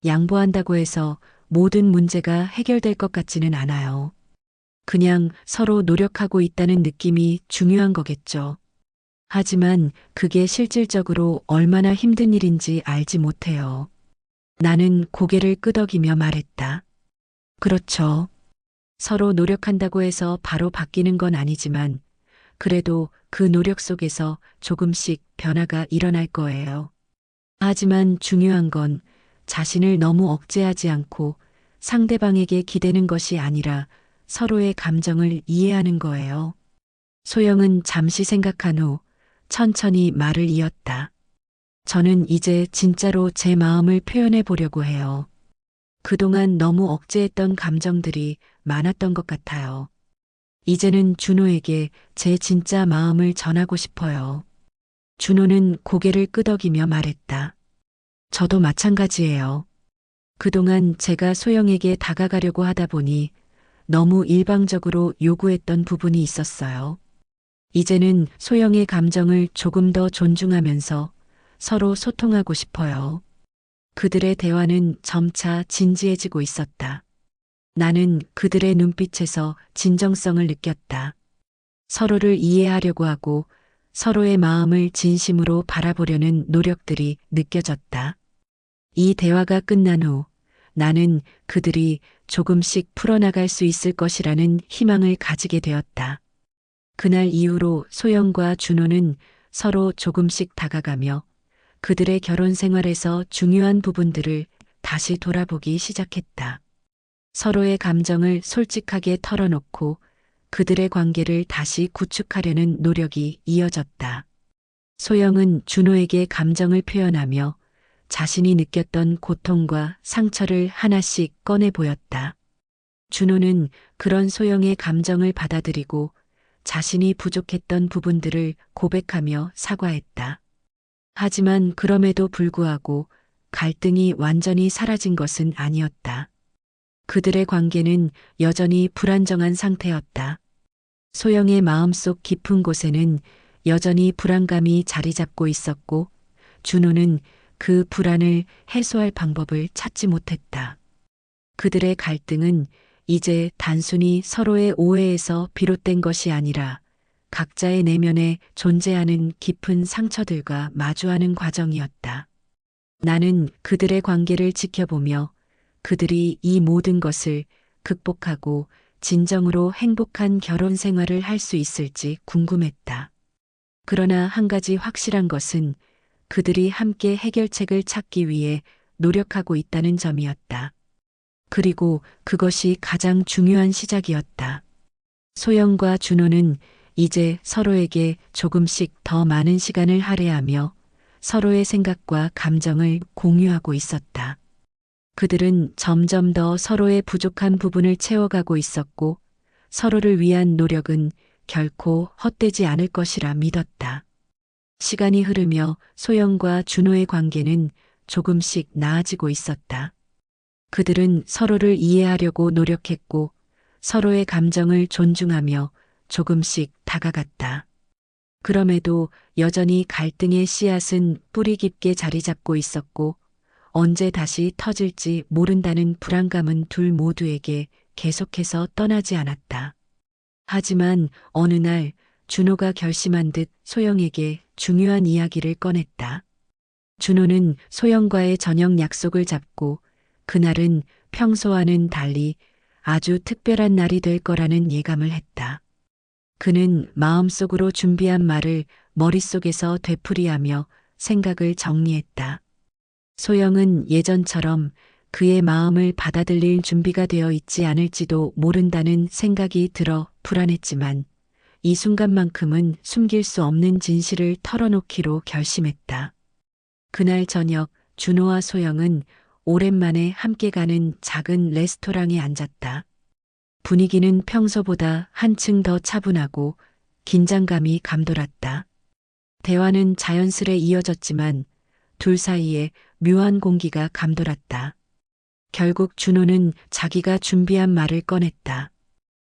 양보한다고 해서 모든 문제가 해결될 것 같지는 않아요. 그냥 서로 노력하고 있다는 느낌이 중요한 거겠죠. 하지만 그게 실질적으로 얼마나 힘든 일인지 알지 못해요. 나는 고개를 끄덕이며 말했다. 그렇죠. 서로 노력한다고 해서 바로 바뀌는 건 아니지만 그래도 그 노력 속에서 조금씩 변화가 일어날 거예요. 하지만 중요한 건 자신을 너무 억제하지 않고 상대방에게 기대는 것이 아니라 서로의 감정을 이해하는 거예요. 소영은 잠시 생각한 후 천천히 말을 이었다. 저는 이제 진짜로 제 마음을 표현해 보려고 해요. 그동안 너무 억제했던 감정들이 많았던 것 같아요. 이제는 준호에게 제 진짜 마음을 전하고 싶어요. 준호는 고개를 끄덕이며 말했다. 저도 마찬가지예요. 그동안 제가 소영에게 다가가려고 하다 보니 너무 일방적으로 요구했던 부분이 있었어요. 이제는 소영의 감정을 조금 더 존중하면서 서로 소통하고 싶어요. 그들의 대화는 점차 진지해지고 있었다. 나는 그들의 눈빛에서 진정성을 느꼈다. 서로를 이해하려고 하고 서로의 마음을 진심으로 바라보려는 노력들이 느껴졌다. 이 대화가 끝난 후 나는 그들이 조금씩 풀어나갈 수 있을 것이라는 희망을 가지게 되었다. 그날 이후로 소영과 준호는 서로 조금씩 다가가며 그들의 결혼 생활에서 중요한 부분들을 다시 돌아보기 시작했다. 서로의 감정을 솔직하게 털어놓고 그들의 관계를 다시 구축하려는 노력이 이어졌다. 소영은 준호에게 감정을 표현하며 자신이 느꼈던 고통과 상처를 하나씩 꺼내 보였다. 준호는 그런 소영의 감정을 받아들이고 자신이 부족했던 부분들을 고백하며 사과했다. 하지만 그럼에도 불구하고 갈등이 완전히 사라진 것은 아니었다. 그들의 관계는 여전히 불안정한 상태였다. 소영의 마음속 깊은 곳에는 여전히 불안감이 자리 잡고 있었고 준호는 그 불안을 해소할 방법을 찾지 못했다. 그들의 갈등은 이제 단순히 서로의 오해에서 비롯된 것이 아니라 각자의 내면에 존재하는 깊은 상처들과 마주하는 과정이었다. 나는 그들의 관계를 지켜보며 그들이 이 모든 것을 극복하고 진정으로 행복한 결혼 생활을 할 수 있을지 궁금했다. 그러나 한 가지 확실한 것은 그들이 함께 해결책을 찾기 위해 노력하고 있다는 점이었다. 그리고 그것이 가장 중요한 시작이었다. 소영과 준호는 이제 서로에게 조금씩 더 많은 시간을 할애하며 서로의 생각과 감정을 공유하고 있었다. 그들은 점점 더 서로의 부족한 부분을 채워가고 있었고 서로를 위한 노력은 결코 헛되지 않을 것이라 믿었다. 시간이 흐르며 소영과 준호의 관계는 조금씩 나아지고 있었다. 그들은 서로를 이해하려고 노력했고 서로의 감정을 존중하며 조금씩 다가갔다. 그럼에도 여전히 갈등의 씨앗은 뿌리 깊게 자리 잡고 있었고 언제 다시 터질지 모른다는 불안감은 둘 모두에게 계속해서 떠나지 않았다. 하지만 어느 날 준호가 결심한 듯 소영에게 중요한 이야기를 꺼냈다. 준호는 소영과의 저녁 약속을 잡고 그날은 평소와는 달리 아주 특별한 날이 될 거라는 예감을 했다. 그는 마음속으로 준비한 말을 머릿속에서 되풀이하며 생각을 정리했다. 소영은 예전처럼 그의 마음을 받아들일 준비가 되어 있지 않을지도 모른다는 생각이 들어 불안했지만 이 순간만큼은 숨길 수 없는 진실을 털어놓기로 결심했다. 그날 저녁 준호와 소영은 오랜만에 함께 가는 작은 레스토랑에 앉았다. 분위기는 평소보다 한층 더 차분하고 긴장감이 감돌았다. 대화는 자연스레 이어졌지만 둘 사이에 묘한 공기가 감돌았다. 결국 준호는 자기가 준비한 말을 꺼냈다.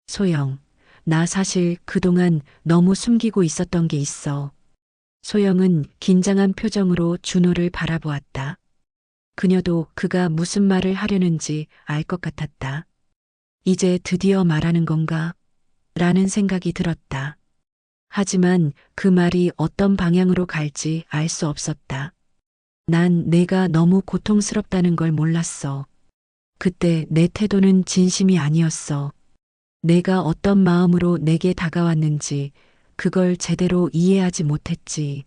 소영, 나 사실 그동안 너무 숨기고 있었던 게 있어. 소영은 긴장한 표정으로 준호를 바라보았다. 그녀도 그가 무슨 말을 하려는지 알 것 같았다. 이제 드디어 말하는 건가? 라는 생각이 들었다. 하지만 그 말이 어떤 방향으로 갈지 알 수 없었다. 난 내가 너무 고통스럽다는 걸 몰랐어. 그때 내 태도는 진심이 아니었어. 내가 어떤 마음으로 내게 다가왔는지 그걸 제대로 이해하지 못했지.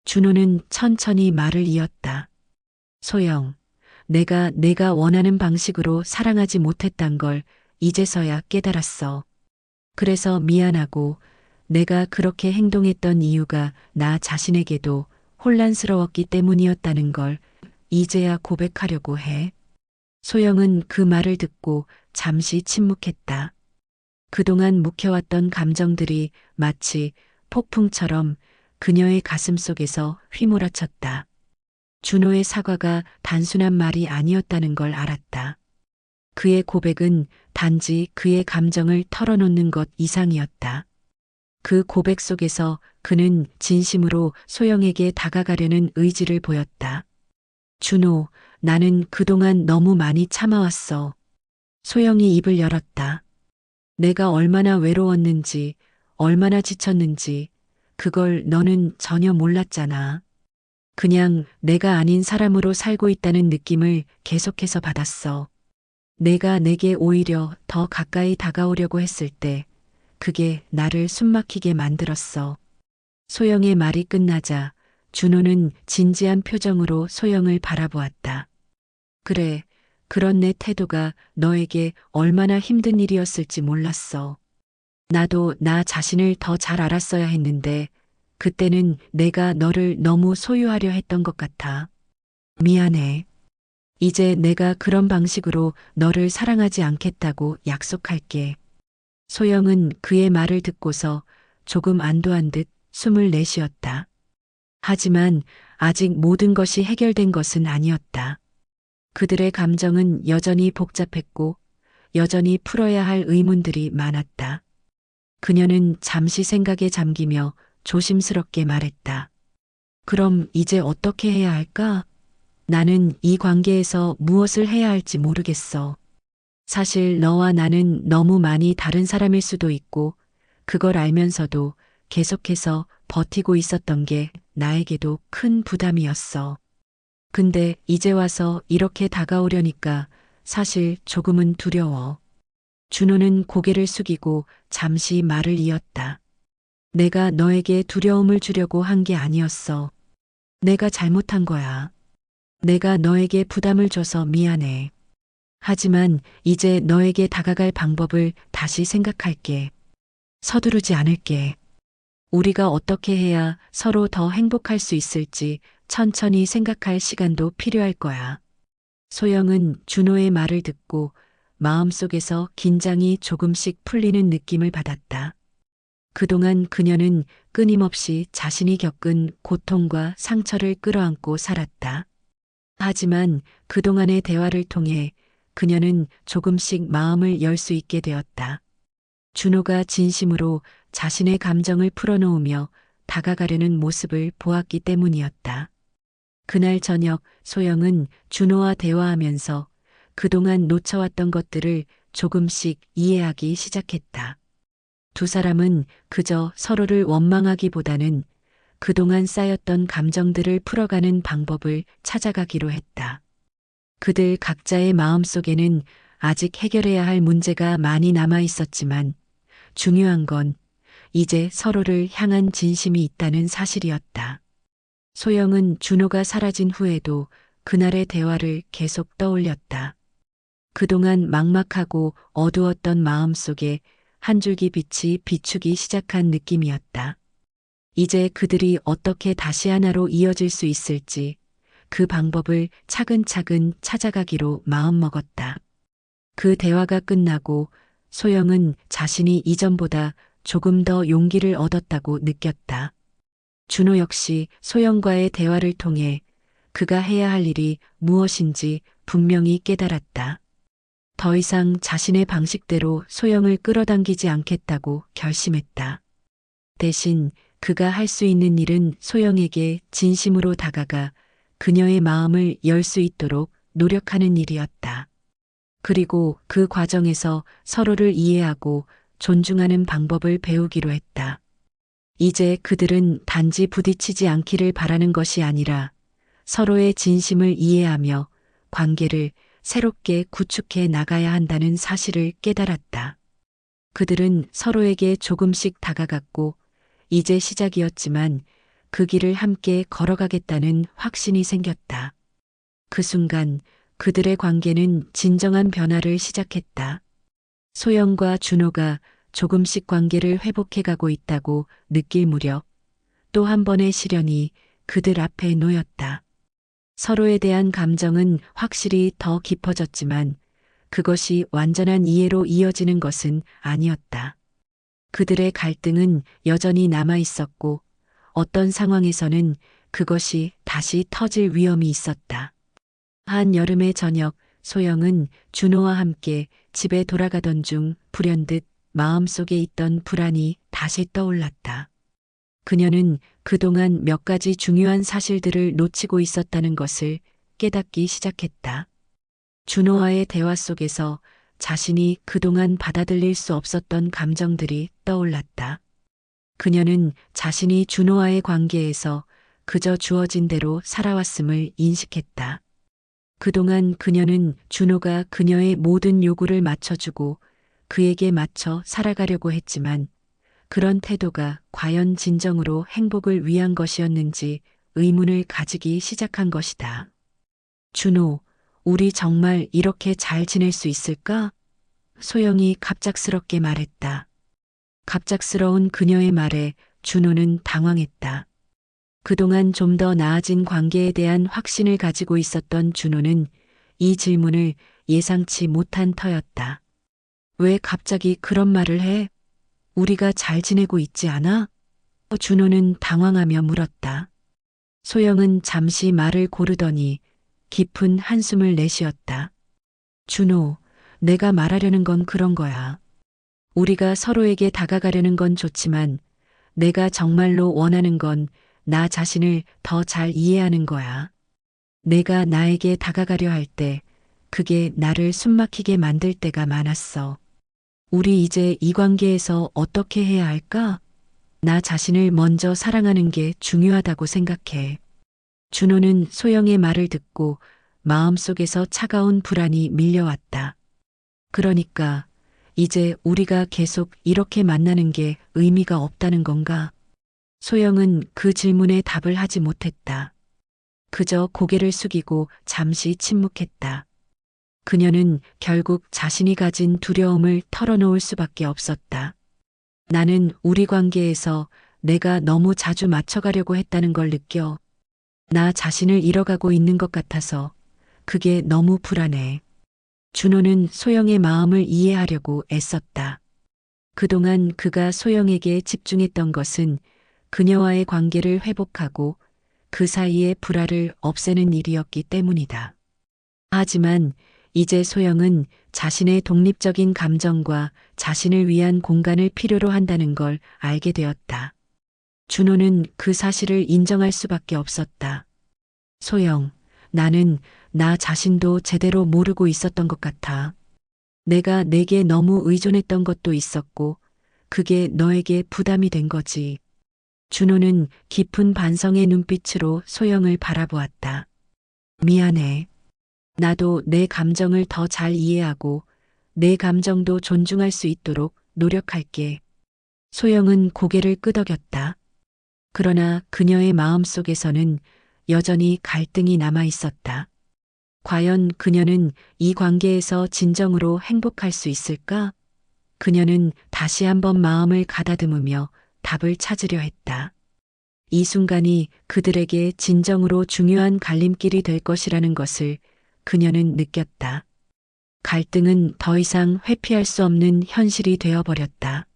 준호는 천천히 말을 이었다. 소영, 내가 원하는 방식으로 사랑하지 못했단 걸 이제서야 깨달았어. 그래서 미안하고 내가 그렇게 행동했던 이유가 나 자신에게도 혼란스러웠기 때문이었다는 걸 이제야 고백하려고 해. 소영은 그 말을 듣고 잠시 침묵했다. 그동안 묵혀왔던 감정들이 마치 폭풍처럼 그녀의 가슴 속에서 휘몰아쳤다. 준호의 사과가 단순한 말이 아니었다는 걸 알았다. 그의 고백은 단지 그의 감정을 털어놓는 것 이상이었다. 그 고백 속에서 그는 진심으로 소영에게 다가가려는 의지를 보였다. 준호, 나는 그동안 너무 많이 참아왔어. 소영이 입을 열었다. 내가 얼마나 외로웠는지, 얼마나 지쳤는지, 그걸 너는 전혀 몰랐잖아. 그냥 내가 아닌 사람으로 살고 있다는 느낌을 계속해서 받았어. 내가 내게 오히려 더 가까이 다가오려고 했을 때 그게 나를 숨막히게 만들었어. 소영의 말이 끝나자 준호는 진지한 표정으로 소영을 바라보았다. 그래, 그런 내 태도가 너에게 얼마나 힘든 일이었을지 몰랐어. 나도 나 자신을 더 잘 알았어야 했는데 그때는 내가 너를 너무 소유하려 했던 것 같아. 미안해. 이제 내가 그런 방식으로 너를 사랑하지 않겠다고 약속할게. 소영은 그의 말을 듣고서 조금 안도한 듯 숨을 내쉬었다. 하지만 아직 모든 것이 해결된 것은 아니었다. 그들의 감정은 여전히 복잡했고 여전히 풀어야 할 의문들이 많았다. 그녀는 잠시 생각에 잠기며 조심스럽게 말했다. 그럼 이제 어떻게 해야 할까? 나는 이 관계에서 무엇을 해야 할지 모르겠어. 사실 너와 나는 너무 많이 다른 사람일 수도 있고 그걸 알면서도 계속해서 버티고 있었던 게 나에게도 큰 부담이었어. 근데 이제 와서 이렇게 다가오려니까 사실 조금은 두려워. 준호는 고개를 숙이고 잠시 말을 이었다. 내가 너에게 두려움을 주려고 한 게 아니었어. 내가 잘못한 거야. 내가 너에게 부담을 줘서 미안해. 하지만 이제 너에게 다가갈 방법을 다시 생각할게. 서두르지 않을게. 우리가 어떻게 해야 서로 더 행복할 수 있을지 천천히 생각할 시간도 필요할 거야. 소영은 준호의 말을 듣고 마음속에서 긴장이 조금씩 풀리는 느낌을 받았다. 그동안 그녀는 끊임없이 자신이 겪은 고통과 상처를 끌어안고 살았다. 하지만 그동안의 대화를 통해 그녀는 조금씩 마음을 열 수 있게 되었다. 준호가 진심으로 자신의 감정을 풀어놓으며 다가가려는 모습을 보았기 때문이었다. 그날 저녁 소영은 준호와 대화하면서 그동안 놓쳐왔던 것들을 조금씩 이해하기 시작했다. 두 사람은 그저 서로를 원망하기보다는 그동안 쌓였던 감정들을 풀어가는 방법을 찾아가기로 했다. 그들 각자의 마음속에는 아직 해결해야 할 문제가 많이 남아 있었지만 중요한 건 이제 서로를 향한 진심이 있다는 사실이었다. 소영은 준호가 사라진 후에도 그날의 대화를 계속 떠올렸다. 그동안 막막하고 어두웠던 마음 속에 한 줄기 빛이 비추기 시작한 느낌이었다. 이제 그들이 어떻게 다시 하나로 이어질 수 있을지 그 방법을 차근차근 찾아가기로 마음먹었다. 그 대화가 끝나고 소영은 자신이 이전보다 조금 더 용기를 얻었다고 느꼈다. 준호 역시 소영과의 대화를 통해 그가 해야 할 일이 무엇인지 분명히 깨달았다. 더 이상 자신의 방식대로 소영을 끌어당기지 않겠다고 결심했다. 대신 그가 할 수 있는 일은 소영에게 진심으로 다가가 그녀의 마음을 열 수 있도록 노력하는 일이었다. 그리고 그 과정에서 서로를 이해하고 존중하는 방법을 배우기로 했다. 이제 그들은 단지 부딪히지 않기를 바라는 것이 아니라 서로의 진심을 이해하며 관계를 새롭게 구축해 나가야 한다는 사실을 깨달았다. 그들은 서로에게 조금씩 다가갔고 이제 시작이었지만 그 길을 함께 걸어가겠다는 확신이 생겼다. 그 순간 그들의 관계는 진정한 변화를 시작했다. 소영과 준호가 조금씩 관계를 회복해가고 있다고 느낄 무렵 또 한 번의 시련이 그들 앞에 놓였다. 서로에 대한 감정은 확실히 더 깊어졌지만 그것이 완전한 이해로 이어지는 것은 아니었다. 그들의 갈등은 여전히 남아 있었고 어떤 상황에서는 그것이 다시 터질 위험이 있었다. 한 여름의 저녁 소영은 준호와 함께 집에 돌아가던 중 불현듯 마음속에 있던 불안이 다시 떠올랐다. 그녀는 그동안 몇 가지 중요한 사실들을 놓치고 있었다는 것을 깨닫기 시작했다. 준호와의 대화 속에서 자신이 그동안 받아들일 수 없었던 감정들이 떠올랐다. 그녀는 자신이 준호와의 관계에서 그저 주어진 대로 살아왔음을 인식했다. 그동안 그녀는 준호가 그녀의 모든 요구를 맞춰주고 그에게 맞춰 살아가려고 했지만 그런 태도가 과연 진정으로 행복을 위한 것이었는지 의문을 가지기 시작한 것이다. 준호, 우리 정말 이렇게 잘 지낼 수 있을까? 소영이 갑작스럽게 말했다. 갑작스러운 그녀의 말에 준호는 당황했다. 그동안 좀 더 나아진 관계에 대한 확신을 가지고 있었던 준호는 이 질문을 예상치 못한 터였다. 왜 갑자기 그런 말을 해? 우리가 잘 지내고 있지 않아? 준호는 당황하며 물었다. 소영은 잠시 말을 고르더니 깊은 한숨을 내쉬었다. 준호, 내가 말하려는 건 그런 거야. 우리가 서로에게 다가가려는 건 좋지만 내가 정말로 원하는 건 나 자신을 더 잘 이해하는 거야. 내가 나에게 다가가려 할 때 그게 나를 숨막히게 만들 때가 많았어. 우리 이제 이 관계에서 어떻게 해야 할까? 나 자신을 먼저 사랑하는 게 중요하다고 생각해. 준호는 소영의 말을 듣고 마음속에서 차가운 불안이 밀려왔다. 그러니까 이제 우리가 계속 이렇게 만나는 게 의미가 없다는 건가? 소영은 그 질문에 답을 하지 못했다. 그저 고개를 숙이고 잠시 침묵했다. 그녀는 결국 자신이 가진 두려움을 털어놓을 수밖에 없었다. 나는 우리 관계에서 내가 너무 자주 맞춰가려고 했다는 걸 느껴. 나 자신을 잃어가고 있는 것 같아서 그게 너무 불안해. 준호는 소영의 마음을 이해하려고 애썼다. 그동안 그가 소영에게 집중했던 것은 그녀와의 관계를 회복하고 그 사이의 불화를 없애는 일이었기 때문이다. 하지만 이제 소영은 자신의 독립적인 감정과 자신을 위한 공간을 필요로 한다는 걸 알게 되었다. 준호는 그 사실을 인정할 수밖에 없었다. 소영, 나는 나 자신도 제대로 모르고 있었던 것 같아. 내가 내게 너무 의존했던 것도 있었고, 그게 너에게 부담이 된 거지. 준호는 깊은 반성의 눈빛으로 소영을 바라보았다. 미안해. 나도 내 감정을 더 잘 이해하고 내 감정도 존중할 수 있도록 노력할게. 소영은 고개를 끄덕였다. 그러나 그녀의 마음속에서는 여전히 갈등이 남아 있었다. 과연 그녀는 이 관계에서 진정으로 행복할 수 있을까? 그녀는 다시 한번 마음을 가다듬으며 답을 찾으려 했다. 이 순간이 그들에게 진정으로 중요한 갈림길이 될 것이라는 것을 그녀는 느꼈다. 갈등은 더 이상 회피할 수 없는 현실이 되어버렸다.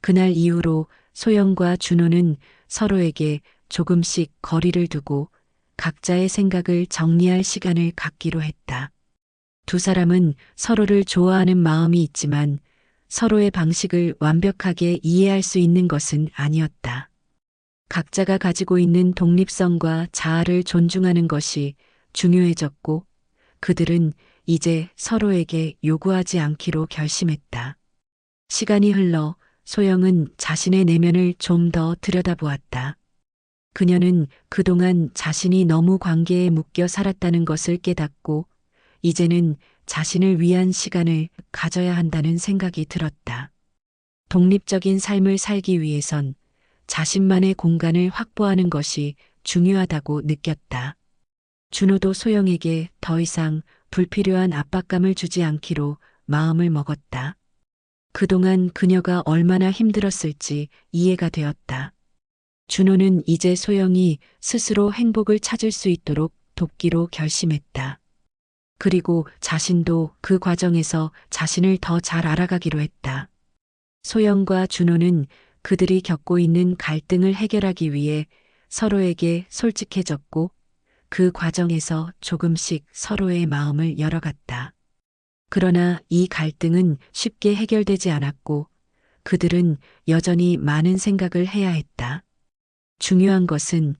그날 이후로 소영과 준호는 서로에게 조금씩 거리를 두고 각자의 생각을 정리할 시간을 갖기로 했다. 두 사람은 서로를 좋아하는 마음이 있지만 서로의 방식을 완벽하게 이해할 수 있는 것은 아니었다. 각자가 가지고 있는 독립성과 자아를 존중하는 것이 중요해졌고 그들은 이제 서로에게 요구하지 않기로 결심했다. 시간이 흘러 소영은 자신의 내면을 좀 더 들여다보았다. 그녀는 그동안 자신이 너무 관계에 묶여 살았다는 것을 깨닫고 이제는 자신을 위한 시간을 가져야 한다는 생각이 들었다. 독립적인 삶을 살기 위해선 자신만의 공간을 확보하는 것이 중요하다고 느꼈다. 준호도 소영에게 더 이상 불필요한 압박감을 주지 않기로 마음을 먹었다. 그동안 그녀가 얼마나 힘들었을지 이해가 되었다. 준호는 이제 소영이 스스로 행복을 찾을 수 있도록 돕기로 결심했다. 그리고 자신도 그 과정에서 자신을 더 잘 알아가기로 했다. 소영과 준호는 그들이 겪고 있는 갈등을 해결하기 위해 서로에게 솔직해졌고 그 과정에서 조금씩 서로의 마음을 열어갔다. 그러나 이 갈등은 쉽게 해결되지 않았고 그들은 여전히 많은 생각을 해야 했다. 중요한 것은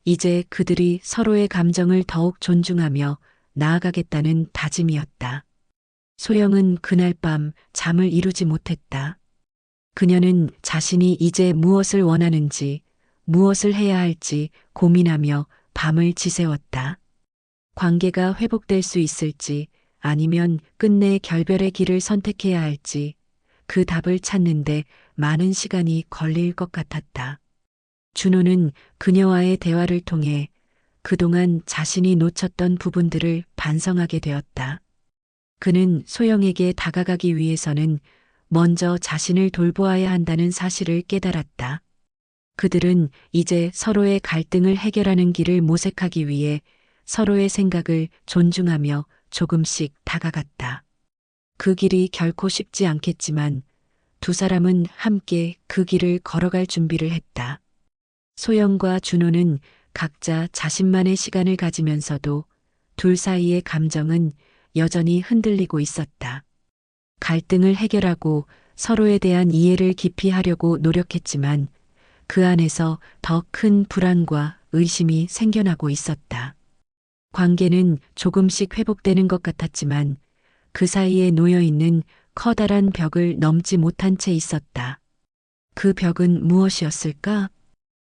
이제 그들이 서로의 감정을 더욱 존중하며 나아가겠다는 다짐이었다. 소영은 그날 밤 잠을 이루지 못했다. 그녀는 자신이 이제 무엇을 원하는지, 무엇을 해야 할지 고민하며 밤을 지새웠다. 관계가 회복될 수 있을지 아니면 끝내 결별의 길을 선택해야 할지 그 답을 찾는데 많은 시간이 걸릴 것 같았다. 준호는 그녀와의 대화를 통해 그동안 자신이 놓쳤던 부분들을 반성하게 되었다. 그는 소영에게 다가가기 위해서는 먼저 자신을 돌보아야 한다는 사실을 깨달았다. 그들은 이제 서로의 갈등을 해결하는 길을 모색하기 위해 서로의 생각을 존중하며 조금씩 다가갔다. 그 길이 결코 쉽지 않겠지만 두 사람은 함께 그 길을 걸어갈 준비를 했다. 소영과 준호는 각자 자신만의 시간을 가지면서도 둘 사이의 감정은 여전히 흔들리고 있었다. 갈등을 해결하고 서로에 대한 이해를 깊이 하려고 노력했지만 그 안에서 더 큰 불안과 의심이 생겨나고 있었다. 관계는 조금씩 회복되는 것 같았지만 그 사이에 놓여 있는 커다란 벽을 넘지 못한 채 있었다. 그 벽은 무엇이었을까?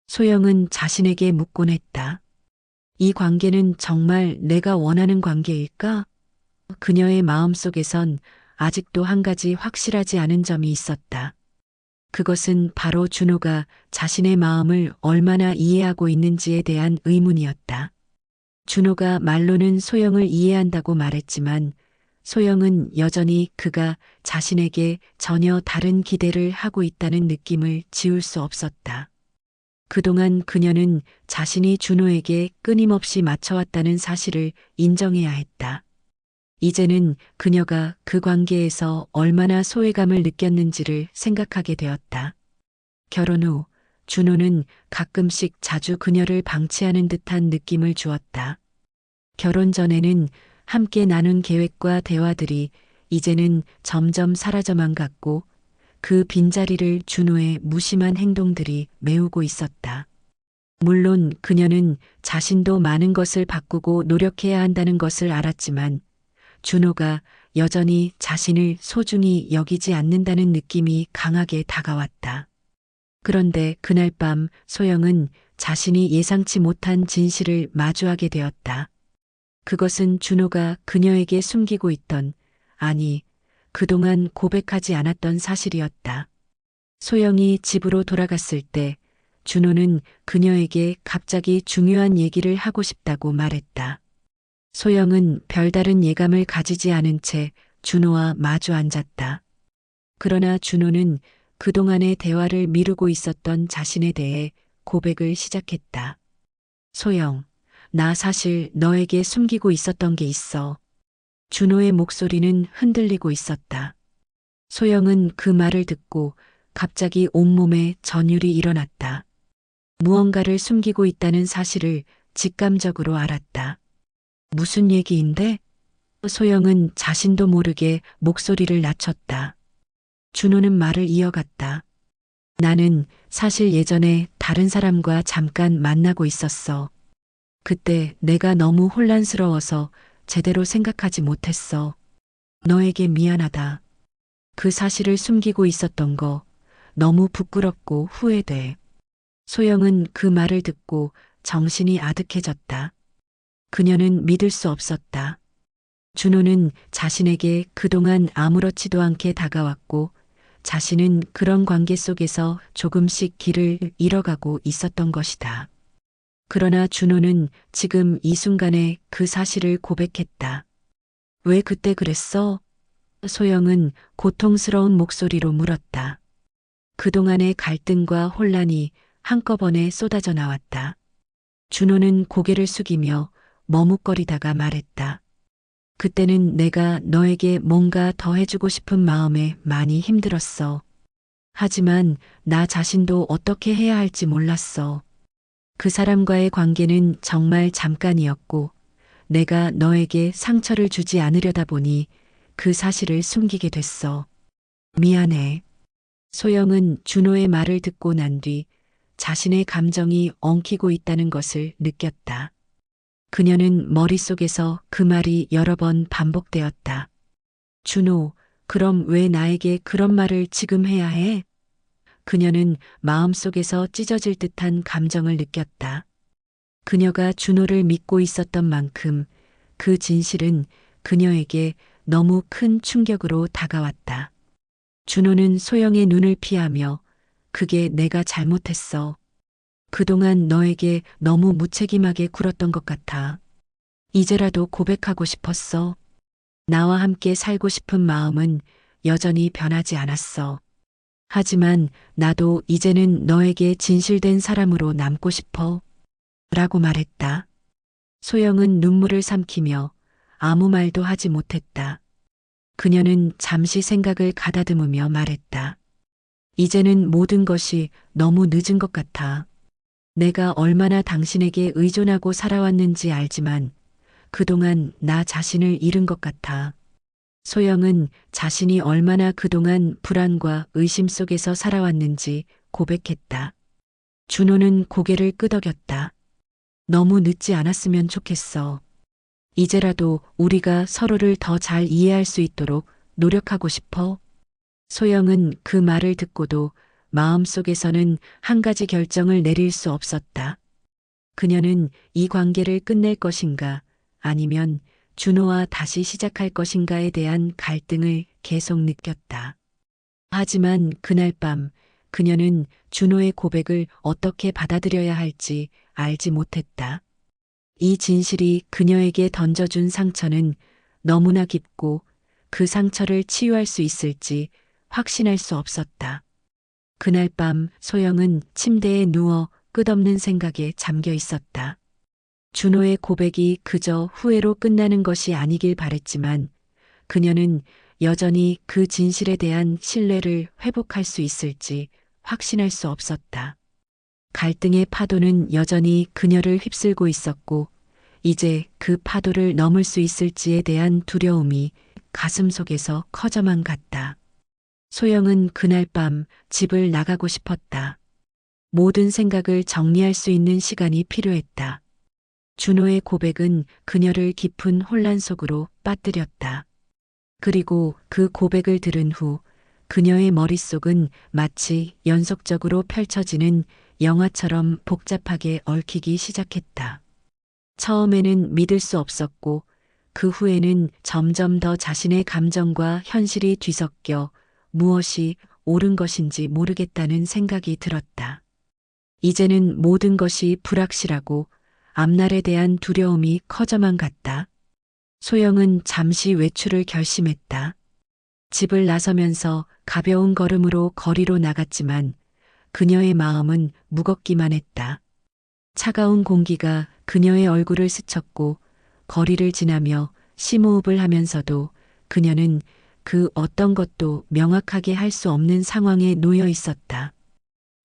소영은 자신에게 묻곤 했다. 이 관계는 정말 내가 원하는 관계일까? 그녀의 마음속에선 아직도 한 가지 확실하지 않은 점이 있었다. 그것은 바로 준호가 자신의 마음을 얼마나 이해하고 있는지에 대한 의문이었다. 준호가 말로는 소영을 이해한다고 말했지만 소영은 여전히 그가 자신에게 전혀 다른 기대를 하고 있다는 느낌을 지울 수 없었다. 그동안 그녀는 자신이 준호에게 끊임없이 맞춰왔다는 사실을 인정해야 했다. 이제는 그녀가 그 관계에서 얼마나 소외감을 느꼈는지를 생각하게 되었다. 결혼 후 준호는 가끔씩 자주 그녀를 방치하는 듯한 느낌을 주었다. 결혼 전에는 함께 나눈 계획과 대화들이 이제는 점점 사라져만 갔고 그 빈자리를 준호의 무심한 행동들이 메우고 있었다. 물론 그녀는 자신도 많은 것을 바꾸고 노력해야 한다는 것을 알았지만 준호가 여전히 자신을 소중히 여기지 않는다는 느낌이 강하게 다가왔다. 그런데 그날 밤 소영은 자신이 예상치 못한 진실을 마주하게 되었다. 그것은 준호가 그녀에게 숨기고 있던, 아니, 그동안 고백하지 않았던 사실이었다. 소영이 집으로 돌아갔을 때 준호는 그녀에게 갑자기 중요한 얘기를 하고 싶다고 말했다. 소영은 별다른 예감을 가지지 않은 채 준호와 마주 앉았다. 그러나 준호는 그동안의 대화를 미루고 있었던 자신에 대해 고백을 시작했다. 소영, 나 사실 너에게 숨기고 있었던 게 있어. 준호의 목소리는 흔들리고 있었다. 소영은 그 말을 듣고 갑자기 온몸에 전율이 일어났다. 무언가를 숨기고 있다는 사실을 직감적으로 알았다. 무슨 얘기인데? 소영은 자신도 모르게 목소리를 낮췄다. 준호는 말을 이어갔다. 나는 사실 예전에 다른 사람과 잠깐 만나고 있었어. 그때 내가 너무 혼란스러워서 제대로 생각하지 못했어. 너에게 미안하다. 그 사실을 숨기고 있었던 거 너무 부끄럽고 후회돼. 소영은 그 말을 듣고 정신이 아득해졌다. 그녀는 믿을 수 없었다. 준호는 자신에게 그동안 아무렇지도 않게 다가왔고 자신은 그런 관계 속에서 조금씩 길을 잃어가고 있었던 것이다. 그러나 준호는 지금 이 순간에 그 사실을 고백했다. 왜 그때 그랬어? 소영은 고통스러운 목소리로 물었다. 그동안의 갈등과 혼란이 한꺼번에 쏟아져 나왔다. 준호는 고개를 숙이며 머뭇거리다가 말했다. 그때는 내가 너에게 뭔가 더 해주고 싶은 마음에 많이 힘들었어. 하지만 나 자신도 어떻게 해야 할지 몰랐어. 그 사람과의 관계는 정말 잠깐이었고 내가 너에게 상처를 주지 않으려다 보니 그 사실을 숨기게 됐어. 미안해. 소영은 준호의 말을 듣고 난 뒤 자신의 감정이 엉키고 있다는 것을 느꼈다. 그녀는 머릿속에서 그 말이 여러 번 반복되었다. 준호, 그럼 왜 나에게 그런 말을 지금 해야 해? 그녀는 마음속에서 찢어질 듯한 감정을 느꼈다. 그녀가 준호를 믿고 있었던 만큼 그 진실은 그녀에게 너무 큰 충격으로 다가왔다. 준호는 소영의 눈을 피하며 그게 내가 잘못했어. 그동안 너에게 너무 무책임하게 굴었던 것 같아. 이제라도 고백하고 싶었어. 나와 함께 살고 싶은 마음은 여전히 변하지 않았어. 하지만 나도 이제는 너에게 진실된 사람으로 남고 싶어. 라고 말했다. 소영은 눈물을 삼키며 아무 말도 하지 못했다. 그녀는 잠시 생각을 가다듬으며 말했다. 이제는 모든 것이 너무 늦은 것 같아. 내가 얼마나 당신에게 의존하고 살아왔는지 알지만 그동안 나 자신을 잃은 것 같아. 소영은 자신이 얼마나 그동안 불안과 의심 속에서 살아왔는지 고백했다. 준호는 고개를 끄덕였다. 너무 늦지 않았으면 좋겠어. 이제라도 우리가 서로를 더 잘 이해할 수 있도록 노력하고 싶어. 소영은 그 말을 듣고도 마음속에서는 한 가지 결정을 내릴 수 없었다. 그녀는 이 관계를 끝낼 것인가 아니면 준호와 다시 시작할 것인가에 대한 갈등을 계속 느꼈다. 하지만 그날 밤 그녀는 준호의 고백을 어떻게 받아들여야 할지 알지 못했다. 이 진실이 그녀에게 던져준 상처는 너무나 깊고 그 상처를 치유할 수 있을지 확신할 수 없었다. 그날 밤 소영은 침대에 누워 끝없는 생각에 잠겨 있었다. 준호의 고백이 그저 후회로 끝나는 것이 아니길 바랬지만 그녀는 여전히 그 진실에 대한 신뢰를 회복할 수 있을지 확신할 수 없었다. 갈등의 파도는 여전히 그녀를 휩쓸고 있었고 이제 그 파도를 넘을 수 있을지에 대한 두려움이 가슴속에서 커져만 갔다. 소영은 그날 밤 집을 나가고 싶었다. 모든 생각을 정리할 수 있는 시간이 필요했다. 준호의 고백은 그녀를 깊은 혼란 속으로 빠뜨렸다. 그리고 그 고백을 들은 후 그녀의 머릿속은 마치 연속적으로 펼쳐지는 영화처럼 복잡하게 얽히기 시작했다. 처음에는 믿을 수 없었고 그 후에는 점점 더 자신의 감정과 현실이 뒤섞여 무엇이 옳은 것인지 모르겠다는 생각이 들었다. 이제는 모든 것이 불확실하고 앞날에 대한 두려움이 커져만 갔다. 소영은 잠시 외출을 결심했다. 집을 나서면서 가벼운 걸음으로 거리로 나갔지만 그녀의 마음은 무겁기만 했다. 차가운 공기가 그녀의 얼굴을 스쳤고 거리를 지나며 심호흡을 하면서도 그녀는 그 어떤 것도 명확하게 할 수 없는 상황에 놓여 있었다.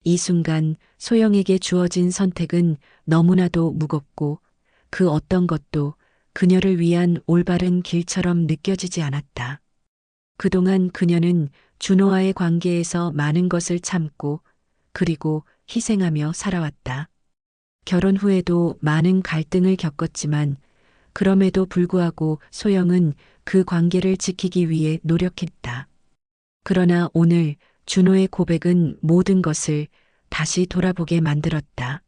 이 순간 소영에게 주어진 선택은 너무나도 무겁고 그 어떤 것도 그녀를 위한 올바른 길처럼 느껴지지 않았다. 그동안 그녀는 준호와의 관계에서 많은 것을 참고 그리고 희생하며 살아왔다. 결혼 후에도 많은 갈등을 겪었지만 그럼에도 불구하고 소영은 그 관계를 지키기 위해 노력했다. 그러나 오늘 준호의 고백은 모든 것을 다시 돌아보게 만들었다.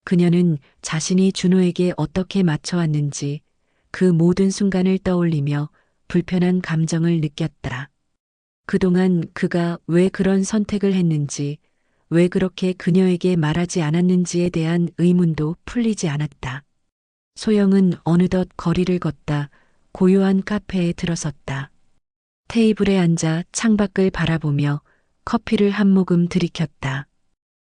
그녀는 자신이 준호에게 어떻게 맞춰왔는지 그 모든 순간을 떠올리며 불편한 감정을 느꼈다. 그동안 그가 왜 그런 선택을 했는지, 왜 그렇게 그녀에게 말하지 않았는지에 대한 의문도 풀리지 않았다. 소영은 어느덧 거리를 걷다 고요한 카페에 들어섰다. 테이블에 앉아 창밖을 바라보며 커피를 한 모금 들이켰다.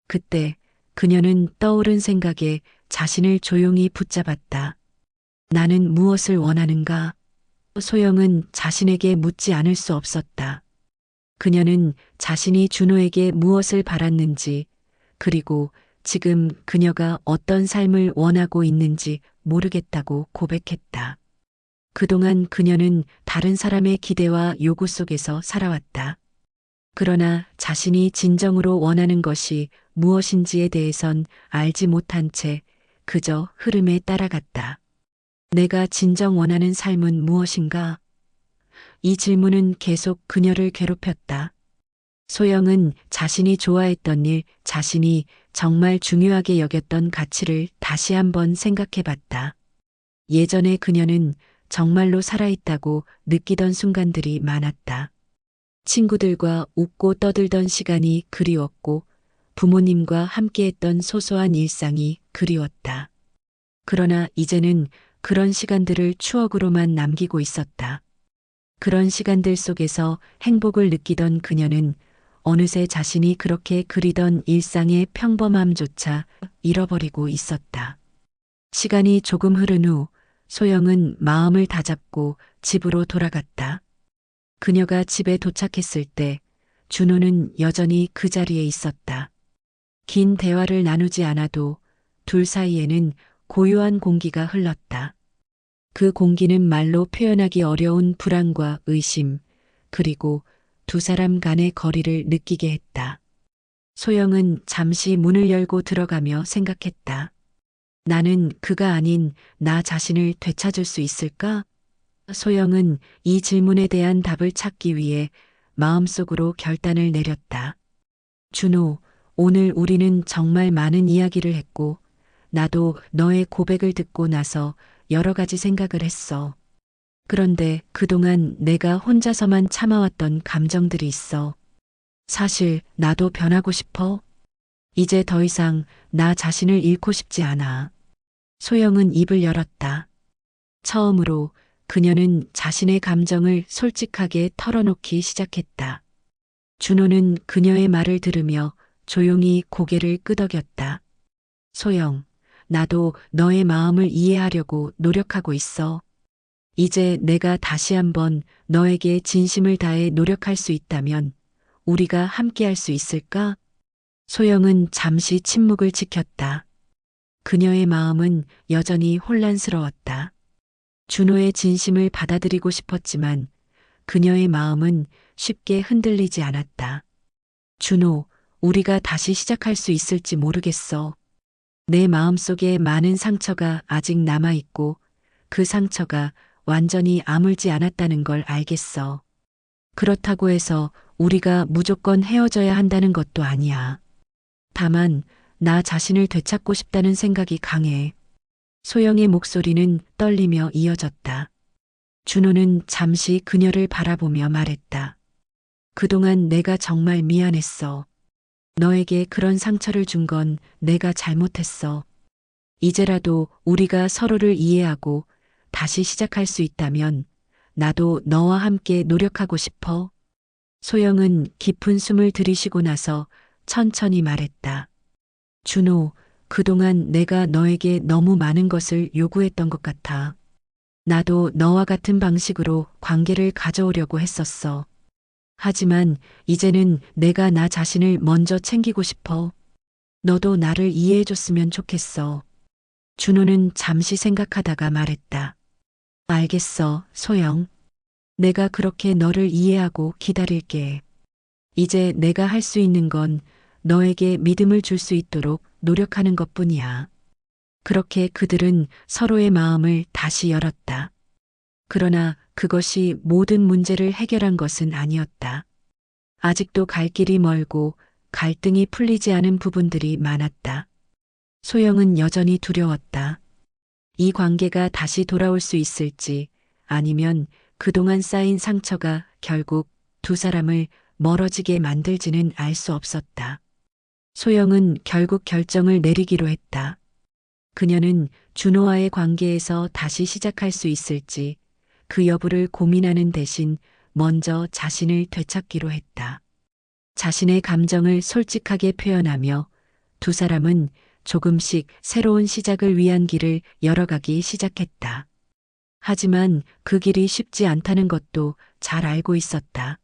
그때 그녀는 떠오른 생각에 자신을 조용히 붙잡았다. 나는 무엇을 원하는가? 소영은 자신에게 묻지 않을 수 없었다. 그녀는 자신이 준호에게 무엇을 바랐는지, 그리고 지금 그녀가 어떤 삶을 원하고 있는지 모르겠다고 고백했다. 그동안 그녀는 다른 사람의 기대와 요구 속에서 살아왔다. 그러나 자신이 진정으로 원하는 것이 무엇인지에 대해선 알지 못한 채 그저 흐름에 따라갔다. 내가 진정 원하는 삶은 무엇인가? 이 질문은 계속 그녀를 괴롭혔다. 소영은 자신이 좋아했던 일, 자신이 정말 중요하게 여겼던 가치를 다시 한번 생각해 봤다. 예전에 그녀는 정말로 살아있다고 느끼던 순간들이 많았다. 친구들과 웃고 떠들던 시간이 그리웠고 부모님과 함께했던 소소한 일상이 그리웠다. 그러나 이제는 그런 시간들을 추억으로만 남기고 있었다. 그런 시간들 속에서 행복을 느끼던 그녀는 어느새 자신이 그렇게 그리던 일상의 평범함조차 잃어버리고 있었다. 시간이 조금 흐른 후 소영은 마음을 다잡고 집으로 돌아갔다. 그녀가 집에 도착했을 때 준호는 여전히 그 자리에 있었다. 긴 대화를 나누지 않아도 둘 사이에는 고요한 공기가 흘렀다. 그 공기는 말로 표현하기 어려운 불안과 의심, 그리고 두 사람 간의 거리를 느끼게 했다. 소영은 잠시 문을 열고 들어가며 생각했다. 나는 그가 아닌 나 자신을 되찾을 수 있을까? 소영은 이 질문에 대한 답을 찾기 위해 마음속으로 결단을 내렸다. 준호, 오늘 우리는 정말 많은 이야기를 했고, 나도 너의 고백을 듣고 나서 여러 가지 생각을 했어. 그런데 그동안 내가 혼자서만 참아왔던 감정들이 있어. 사실 나도 변하고 싶어. 이제 더 이상 나 자신을 잃고 싶지 않아. 소영은 입을 열었다. 처음으로 그녀는 자신의 감정을 솔직하게 털어놓기 시작했다. 준호는 그녀의 말을 들으며 조용히 고개를 끄덕였다. 소영, 나도 너의 마음을 이해하려고 노력하고 있어. 이제 내가 다시 한번 너에게 진심을 다해 노력할 수 있다면 우리가 함께 할 수 있을까? 소영은 잠시 침묵을 지켰다. 그녀의 마음은 여전히 혼란스러웠다. 준호의 진심을 받아들이고 싶었지만 그녀의 마음은 쉽게 흔들리지 않았다. 준호, 우리가 다시 시작할 수 있을지 모르겠어. 내 마음속에 많은 상처가 아직 남아있고 그 상처가 완전히 아물지 않았다는 걸 알겠어. 그렇다고 해서 우리가 무조건 헤어져야 한다는 것도 아니야. 다만 나 자신을 되찾고 싶다는 생각이 강해. 소영의 목소리는 떨리며 이어졌다. 준호는 잠시 그녀를 바라보며 말했다. 그동안 내가 정말 미안했어. 너에게 그런 상처를 준 건 내가 잘못했어. 이제라도 우리가 서로를 이해하고 다시 시작할 수 있다면 나도 너와 함께 노력하고 싶어. 소영은 깊은 숨을 들이쉬고 나서 천천히 말했다. 준호, 그동안 내가 너에게 너무 많은 것을 요구했던 것 같아. 나도 너와 같은 방식으로 관계를 가져오려고 했었어. 하지만 이제는 내가 나 자신을 먼저 챙기고 싶어. 너도 나를 이해해줬으면 좋겠어. 준호는 잠시 생각하다가 말했다. 알겠어, 소영. 내가 그렇게 너를 이해하고 기다릴게. 이제 내가 할 수 있는 건 너에게 믿음을 줄 수 있도록 노력하는 것뿐이야. 그렇게 그들은 서로의 마음을 다시 열었다. 그러나 그것이 모든 문제를 해결한 것은 아니었다. 아직도 갈 길이 멀고 갈등이 풀리지 않은 부분들이 많았다. 소영은 여전히 두려웠다. 이 관계가 다시 돌아올 수 있을지 아니면 그동안 쌓인 상처가 결국 두 사람을 멀어지게 만들지는 알 수 없었다. 소영은 결국 결정을 내리기로 했다. 그녀는 준호와의 관계에서 다시 시작할 수 있을지 그 여부를 고민하는 대신 먼저 자신을 되찾기로 했다. 자신의 감정을 솔직하게 표현하며 두 사람은 조금씩 새로운 시작을 위한 길을 열어가기 시작했다. 하지만 그 길이 쉽지 않다는 것도 잘 알고 있었다.